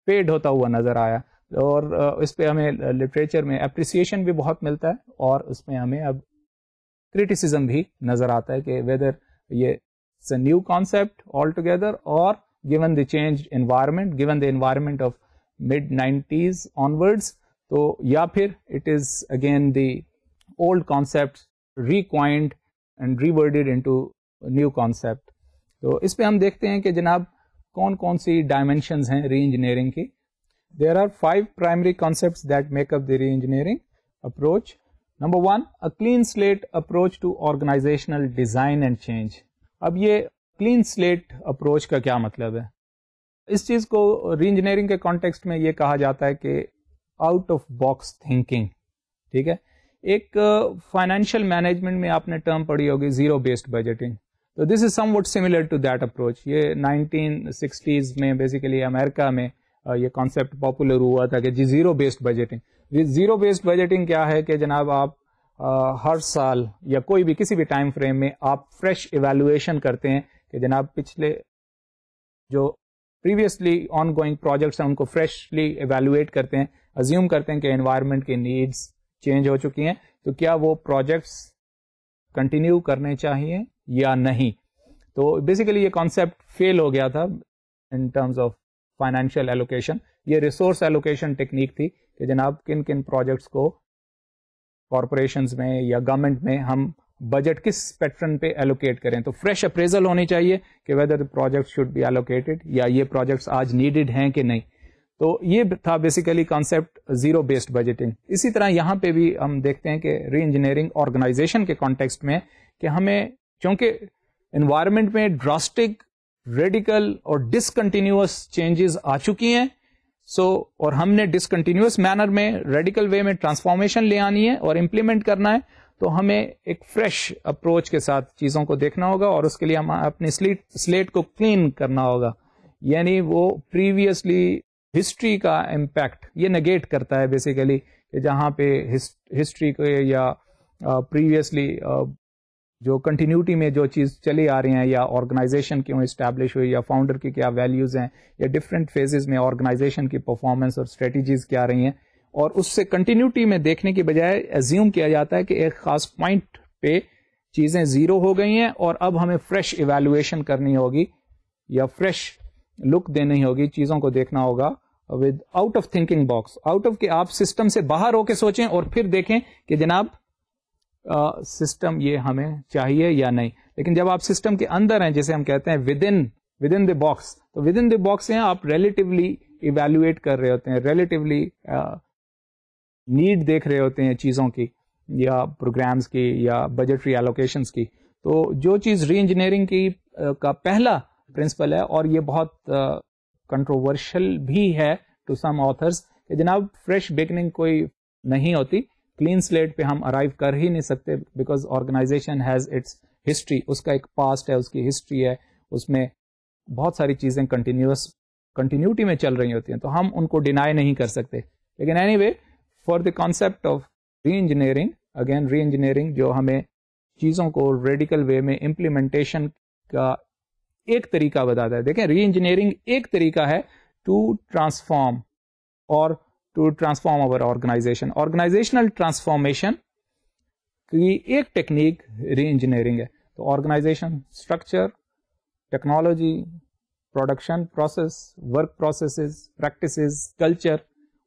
فیڈ ہوتا ہوا نظر آیا. اور اس پہ ہمیں لٹریچر میں اپریسیشن بھی بہت ملتا ہے اور اس میں ہمیں اب کریٹیسزم بھی نظر آتا ہے کہ ویدر یہ it's a new concept altogether اور given the changed environment, given the environment of mid-90s onwards, تو یا پھر it is again the old concepts recoined and reworded into a new concept. تو اس پہ ہم دیکھتے ہیں کہ جناب کون کون سی ڈائمینشنز ہیں ری انجینئرنگ کی. There are 5 primary concepts that make up the re-engineering approach. Number 1, a clean slate approach to organizational design and change. اب یہ کلین سلیٹ اپروچ کا کیا مطلب ہے؟ اس چیز کو ری انجینئرنگ کے کانٹیکسٹ میں یہ کہا جاتا ہے کہ آؤٹ آف باکس تھنکنگ. ٹھیک ہے، ایک فائنینشیل مینجمنٹ میں آپ نے ٹرم پڑھی ہوگی زیرو بیسڈ بجٹنگ. تو this is somewhat similar to that approach. یہ 1960s میں بیسیکلی امریکہ میں یہ کانسیپٹ پاپولر ہوا تھا کہ جی zero based budgeting. Zero based budgeting کیا ہے کہ جناب آپ ہر سال یا کوئی بھی کسی بھی ٹائم فریم میں آپ فریش ایویلویشن کرتے ہیں کہ جناب پچھلے جو پریویسلی آن گوئنگ پروجیکٹس ہیں ان کو فریشلی ایویلویٹ کرتے ہیں، ازیوم کرتے ہیں کہ انوائرمنٹ کی نیڈس چینج ہو چکی ہیں تو کیا وہ پروجیکٹس کنٹینیو کرنے چاہیے یا نہیں. تو بیسیکلی یہ کانسیپٹ فیل ہو گیا تھا in terms of financial allocation. یہ ریسورس ایلوکیشن ٹیکنیک تھی کہ جناب کن کن پروجیکٹس کو کارپوریشنز میں یا گورنمنٹ میں ہم بجٹ کس پیٹرن پہ ایلوکیٹ کریں. تو فریش اپریزل ہونی چاہیے کہ whether the project should be allocated یا یہ پروجیکٹس آج نیڈڈ ہیں کہ نہیں. تو یہ تھا basically concept zero based budgeting. اسی طرح یہاں پہ بھی ہم دیکھتے ہیں کہ ری انجینئرنگ آرگنائزیشن کے کانٹیکسٹ میں کہ ہمیں چونکہ انوائرمنٹ میں ڈراسٹک ریڈیکل اور ڈسکنٹینیوس چینجز آ چکی ہیں، اور ہم نے ڈسکنٹینیوس مینر میں ریڈیکل وے میں ٹرانسفارمیشن لے آنی ہے اور امپلیمنٹ کرنا ہے, تو ہمیں ایک فریش اپروچ کے ساتھ چیزوں کو دیکھنا ہوگا, اور اس کے لیے ہم اپنی سلیٹ کو کلین کرنا ہوگا. یعنی وہ پریویسلی ہسٹری کا امپیکٹ یہ نگیٹ کرتا ہے بیسیکلی, کہ جہاں پہ ہسٹری کو یا پریویسلی جو کنٹینیوٹی میں جو چیز چلی آ رہی ہیں, یا آرگنائزیشن کیوں اسٹیبلش ہوئی, یا فاؤنڈر کی کیا ویلیوز ہیں, یا ڈفرینٹ فیزز میں آرگنائزیشن کی پرفارمنس اور اسٹریٹجیز کیا رہی ہیں, اور اس سے کنٹینیوٹی میں دیکھنے کی بجائے ایزیوم کیا جاتا ہے کہ ایک خاص پوائنٹ پہ چیزیں زیرو ہو گئی ہیں اور اب ہمیں فریش ایویلویشن کرنی ہوگی یا فریش لک دینی ہوگی, چیزوں کو دیکھنا ہوگا with out of thinking box, out of کہ آپ سسٹم سے باہر ہو کے سوچیں اور پھر دیکھیں کہ جناب سسٹم یہ ہمیں چاہیے یا نہیں. لیکن جب آپ سسٹم کے اندر ہیں, جیسے ہم کہتے ہیں ود ان دی باکس, تو ود ان دی باکس ہیں آپ ریلیٹیولی ایویلویٹ کر رہے ہوتے ہیں, ریلیٹیولی نیڈ دیکھ رہے ہوتے ہیں چیزوں کی یا پروگرامز کی یا بجٹری ایلوکیشنز کی. تو جو چیز ری انجینئرنگ کی کا پہلا پرنسپل ہے, اور یہ بہت کنٹروورشل بھی ہے ٹو سم آتھرز, کہ جناب فریش بگننگ کوئی نہیں ہوتی, کلین سلیٹ پہ ہم ارائیو کر ہی نہیں سکتے, because organization has its history, اس کا ایک پاسٹ ہے, اس کی ہسٹری ہے, اس میں بہت ساری چیزیں کنٹینیوٹی میں چل رہی ہوتی ہیں, تو ہم ان کو ڈینائی نہیں کر سکتے. لیکن anyway for the concept of reengineering, again reengineering جو ہمیں چیزوں کو ریڈیکل وے میں امپلیمنٹیشن کا ایک طریقہ بتاتا ہے. دیکھیں ری انجینئرنگ ایک طریقہ ہے to transform our organization. Organizational transformation کی ایک ٹیکنیک ری انجینئرنگ ہے. تو organization structure, technology, production process, work processes, practices, culture,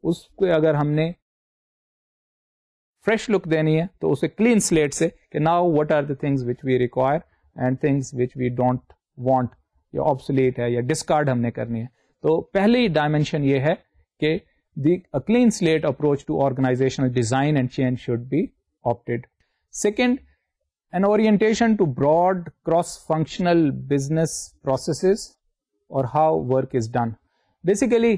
اس کو اگر ہم نے فریش لک دینی ہے تو اسے کلین سلیٹ سے کہ now what are the things which we require and things which we don't want, یا آبسولیٹ ہے یا ڈسکارڈ ہم نے کرنی ہے. تو پہلی ڈائمینشن یہ ہے کہ a clean slate approach to organizational design and change should be opted. Second, an orientation to broad cross-functional business processes or how work is done. Basically,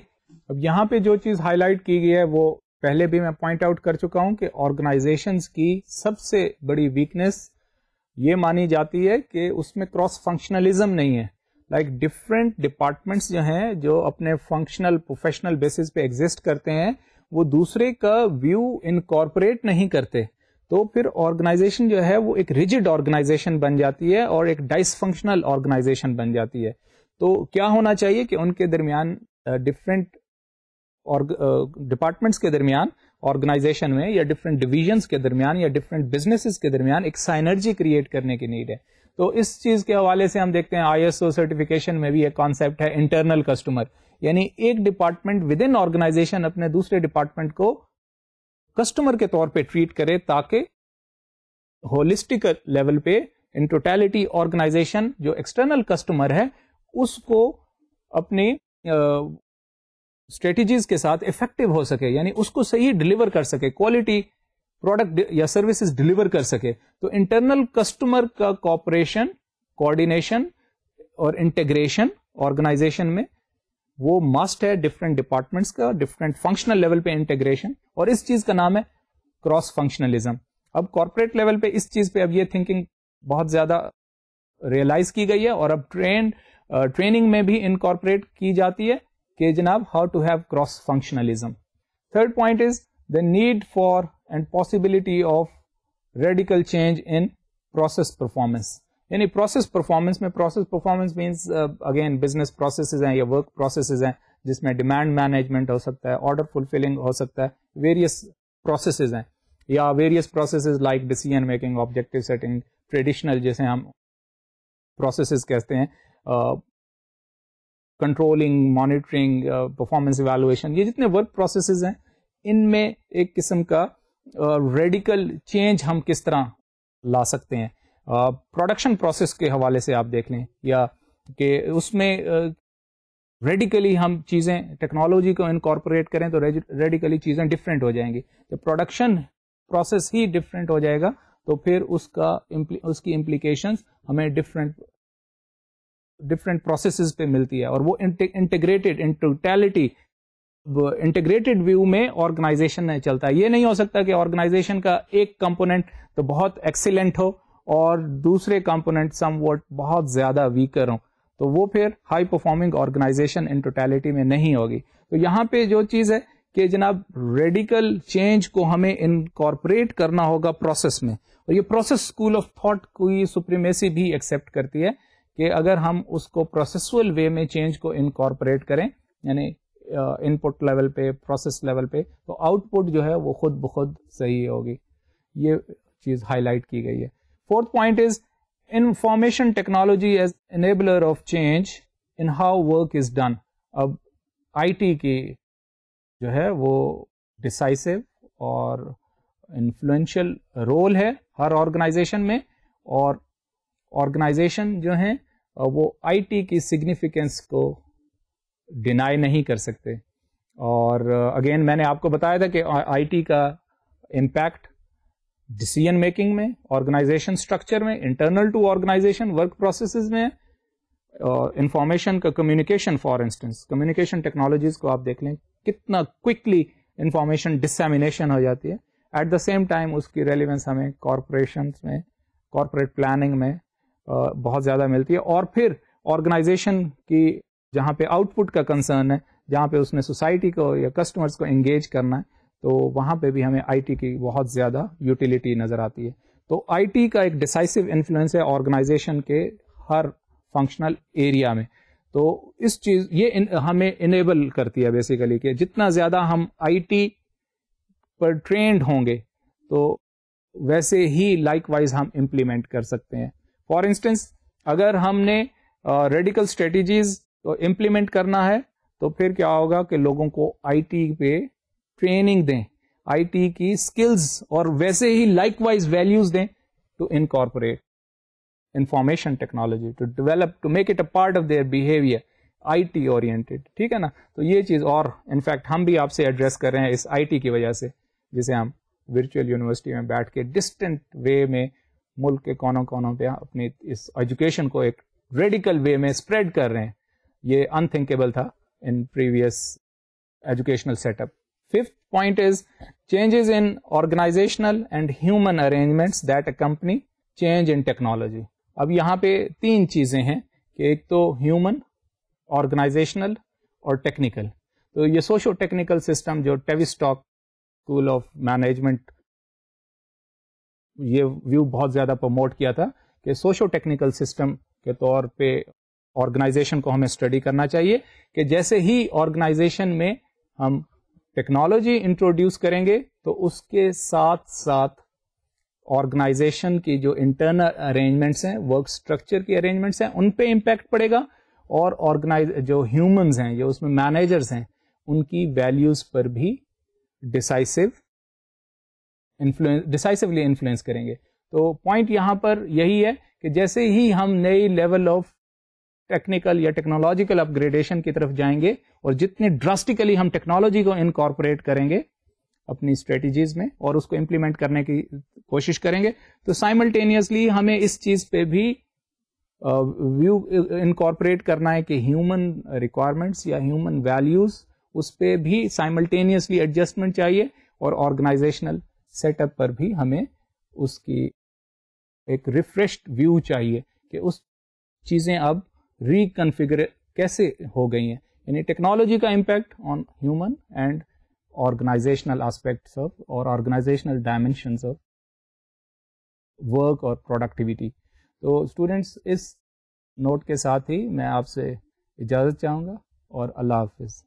اب یہاں پہ جو چیز ہائی لائٹ کی گئی ہے وہ پہلے بھی میں پوائنٹ آؤٹ کر چکا ہوں کہ آرگنائزیشنز کی سب سے بڑی ویکنیس یہ مانی جاتی ہے کہ اس میں کراس فنکشنلزم نہیں ہے. لائک ڈفرینٹ ڈپارٹمنٹس جو ہیں جو اپنے فنکشنل پروفیشنل بیسس پہ ایگزسٹ کرتے ہیں, وہ دوسرے کا ویو انکارپوریٹ نہیں کرتے, تو پھر آرگنائزیشن جو ہے وہ ایک ریجڈ آرگنائزیشن بن جاتی ہے اور ایک ڈائس فنکشنل آرگنائزیشن بن جاتی ہے. تو کیا ہونا چاہیے کہ ان کے درمیان ڈفرینٹ ڈپارٹمنٹس کے درمیان آرگنائزیشن میں, یا ڈفرینٹ ڈویژنس کے درمیان, یا ڈفرینٹ بزنسز کے درمیان ایک سائنرجی کریٹ کرنے کی نیڈ ہے. تو اس چیز کے حوالے سے ہم دیکھتے ہیں ISO سرٹیفکیشن میں بھی ایک کانسیپٹ ہے انٹرنل کسٹمر, یعنی ایک ڈپارٹمنٹ ود ان آرگنائزیشن اپنے دوسرے ڈپارٹمنٹ کو کسٹمر کے طور پہ ٹریٹ کرے, تاکہ ہولسٹک لیول پہ ان ٹوٹیلٹی آرگنائزیشن جو ایکسٹرنل کسٹمر ہے اس کو اپنی اسٹریٹجیز کے ساتھ افیکٹو ہو سکے, یعنی اس کو صحیح ڈلیور کر سکے, کوالٹی پروڈکٹ یا سروسز ڈلیور کر سکے. تو انٹرنل کسٹمر کا کوآپریشن, کوآرڈینیشن اور انٹیگریشن آرگنائزیشن میں وہ مسٹ ہے ڈفرینٹ ڈپارٹمنٹس کا, ڈفرینٹ فنکشنل لیول پہ انٹیگریشن, اور اس چیز کا نام ہے کراس فنکشنلزم. اب کارپوریٹ لیول پہ اس چیز پہ اب یہ تھنکنگ بہت زیادہ ریئلائز کی گئی ہے, اور اب ٹریننگ میں بھی انکارپوریٹ کی جاتی ہے کہ جناب how to have cross functionalism. Third point is the need for and possibility of radical change in process performance. یعنی process performance میں process performance means again business processes ہیں یا work processes ہیں جس میں demand management ہو سکتا ہے, order fulfilling ہو سکتا ہے, various processes ہیں, یا various processes like decision making, objective setting, traditional جیسے ہم processes کہتے ہیں, controlling, monitoring, performance evaluation, یہ جتنے work processes ہیں ان میں ایک قسم کا ریڈیکل چینج ہم کس طرح لا سکتے ہیں. پروڈکشن پروسیس کے حوالے سے آپ دیکھ لیں, یا کہ اس میں ریڈیکلی ہم چیزیں ٹیکنالوجی کو انکارپوریٹ کریں تو ریڈیکلی چیزیں ڈفرینٹ ہو جائیں گی. جب پروڈکشن پروسیس ہی ڈفرینٹ ہو جائے گا تو پھر اس کی امپلیکیشنز ہمیں ڈفرینٹ پروسیسز پہ ملتی ہے, اور وہ integrated in totality integrated view میں آرگنائزیشن میں چلتا ہے. یہ نہیں ہو سکتا کہ آرگنائزیشن کا ایک کمپوننٹ تو بہت ایکسیلنٹ ہو اور دوسرے کمپوننٹ سم واٹ بہت زیادہ ویکر ہوں, تو وہ پھر high performing organisation in totality میں نہیں ہوگی. تو یہاں پہ جو چیز ہے کہ جناب ریڈیکل چینج کو ہمیں انکارپوریٹ کرنا ہوگا پروسیس میں, اور یہ پروسیس اسکول آف تھاٹ کی سپریمیسی بھی ایکسیپٹ کرتی ہے کہ اگر ہم اس کو پروسیسول وے میں چینج کو انکارپوریٹ کریں, یعنی ان پٹ لیول پہ, پروسیس لیول پہ, تو آؤٹ پٹ جو ہے وہ خود بخود صحیح ہوگی. یہ چیز ہائی لائٹ کی گئی ہے. Fourth point is information technology as enabler of change in how work is done. اب آئی ٹی کی جو ہے وہ ڈسائسو اور انفلوئنشل رول ہے ہر آرگنائزیشن میں, اور آرگنائزیشن جو ہیں وہ آئی ٹی کی سگنیفیکینس کو ڈینائی نہیں کر سکتے. اور اگین میں نے آپ کو بتایا تھا کہ آئی ٹی کا امپیکٹ ڈیسیژن میکنگ میں, آرگنائزیشن اسٹرکچر میں, internal to organisation work processes میں, انفارمیشن کا communication, for instance communication technologies کو آپ دیکھ لیں کتنا کوئکلی انفارمیشن ڈسیمینیشن ہو جاتی ہے. ایٹ دا سیم ٹائم اس کی ریلیونس ہمیں کارپوریشنس میں, کارپوریٹ پلاننگ میں بہت زیادہ ملتی ہے. اور پھر آرگنائزیشن کی جہاں پہ آؤٹ پٹ کا کنسرن ہے, جہاں پہ اس نے سوسائٹی کو یا کسٹمرز کو انگیج کرنا ہے, تو وہاں پہ بھی ہمیں آئی ٹی کی بہت زیادہ یوٹیلیٹی نظر آتی ہے. تو آئی ٹی کا ایک ڈیسائسو انفلوئنس ہے آرگنائزیشن کے ہر فنکشنل ایریا میں. تو اس چیز یہ ہمیں انیبل کرتی ہے بیسیکلی کہ جتنا زیادہ ہم آئی ٹی پر ٹرینڈ ہوں گے تو ویسے ہی لائک وائز ہم امپلیمنٹ کر سکتے ہیں. فار انسٹنس اگر ہم نے ریڈیکل اسٹریٹجیز کو امپلیمنٹ کرنا ہے تو پھر کیا ہوگا کہ لوگوں کو آئی ٹی پہ ٹریننگ دیں, آئی ٹی کی اسکلز, اور ویسے ہی لائک وائز ویلیوز دیں to incorporate information technology, to develop, to make it a part of their behaviour, I T oriented. ٹھیک ہے نا. تو یہ چیز, اور انفیکٹ ہم بھی آپ سے ایڈریس کر رہے ہیں اس آئی ٹی کی وجہ سے, جسے ہم ورچوئل یونیورسٹی میں بیٹھ کے ڈسٹنٹ وے میں ملک کے کونوں کونوں پہ اپنی اس ایجوکیشن کو ایک ریڈیکل وے میں اسپریڈ کر رہے ہیں. یہ انتھنکیبل تھا in previous educational setup. Fifth point is changes in organizational and human arrangements that accompany change in technology. اب یہاں پہ تین چیزیں ہیں کہ ایک تو ہیومن, آرگنائزیشنل اور ٹیکنیکل. تو یہ سوشو ٹیکنیکل سسٹم جو ٹیوسٹاک اسکول آف مینجمنٹ یہ ویو بہت زیادہ پروموٹ کیا تھا کہ سوشو ٹیکنیکل سسٹم کے طور پہ آرگنائزیشن کو ہمیں اسٹڈی کرنا چاہیے کہ جیسے ہی آرگنائزیشن میں ہم ٹیکنالوجی انٹروڈیوس کریں گے تو اس کے ساتھ ساتھ آرگنائزیشن کی جو انٹرنل ارینجمنٹس ہیں, ورک اسٹرکچر کی ارینجمنٹس ہیں, ان پہ امپیکٹ پڑے گا, اور جو ہیومنز ہیں, جو اس میں مینیجرز ہیں, ان کی ویلیوز پر بھی ڈسائسولی انفلوئنس کریں گے. تو پوائنٹ یہاں پر یہی ہے کہ جیسے ہی ہم نئی لیول آف ٹیکنیکل یا ٹیکنالوجیکل اپ گریڈیشن کی طرف جائیں گے, اور جتنے ڈراسٹیکلی ہم ٹیکنالوجی کو انکارپوریٹ کریں گے اپنی اسٹریٹجیز میں اور اس کو امپلیمنٹ کرنے کی کوشش کریں گے, تو سائملٹینیسلی ہمیں اس چیز پہ بھی ویو انکارپوریٹ کرنا ہے کہ ہیومن ریکوائرمنٹس یا ہیومن ویلیوز, اس پہ بھی سائملٹینیسلی ایڈجسٹمنٹ چاہیے, اور آرگنائزیشنل سیٹ اپ پر بھی ہمیں اس کی ایک ریفریشڈ ویو چاہیے کہ اس چیزیں اب ریکنفیگر کیسے ہو گئی ہیں, یعنی ٹیکنالوجی کا impact on human and organisational aspects of اور آرگنائزیشنل ڈائمینشنس آف ورک اور پروڈکٹیوٹی. تو اسٹوڈینٹس اس نوٹ کے ساتھ ہی میں آپ سے اجازت چاہوں گا, اور اللہ حافظ.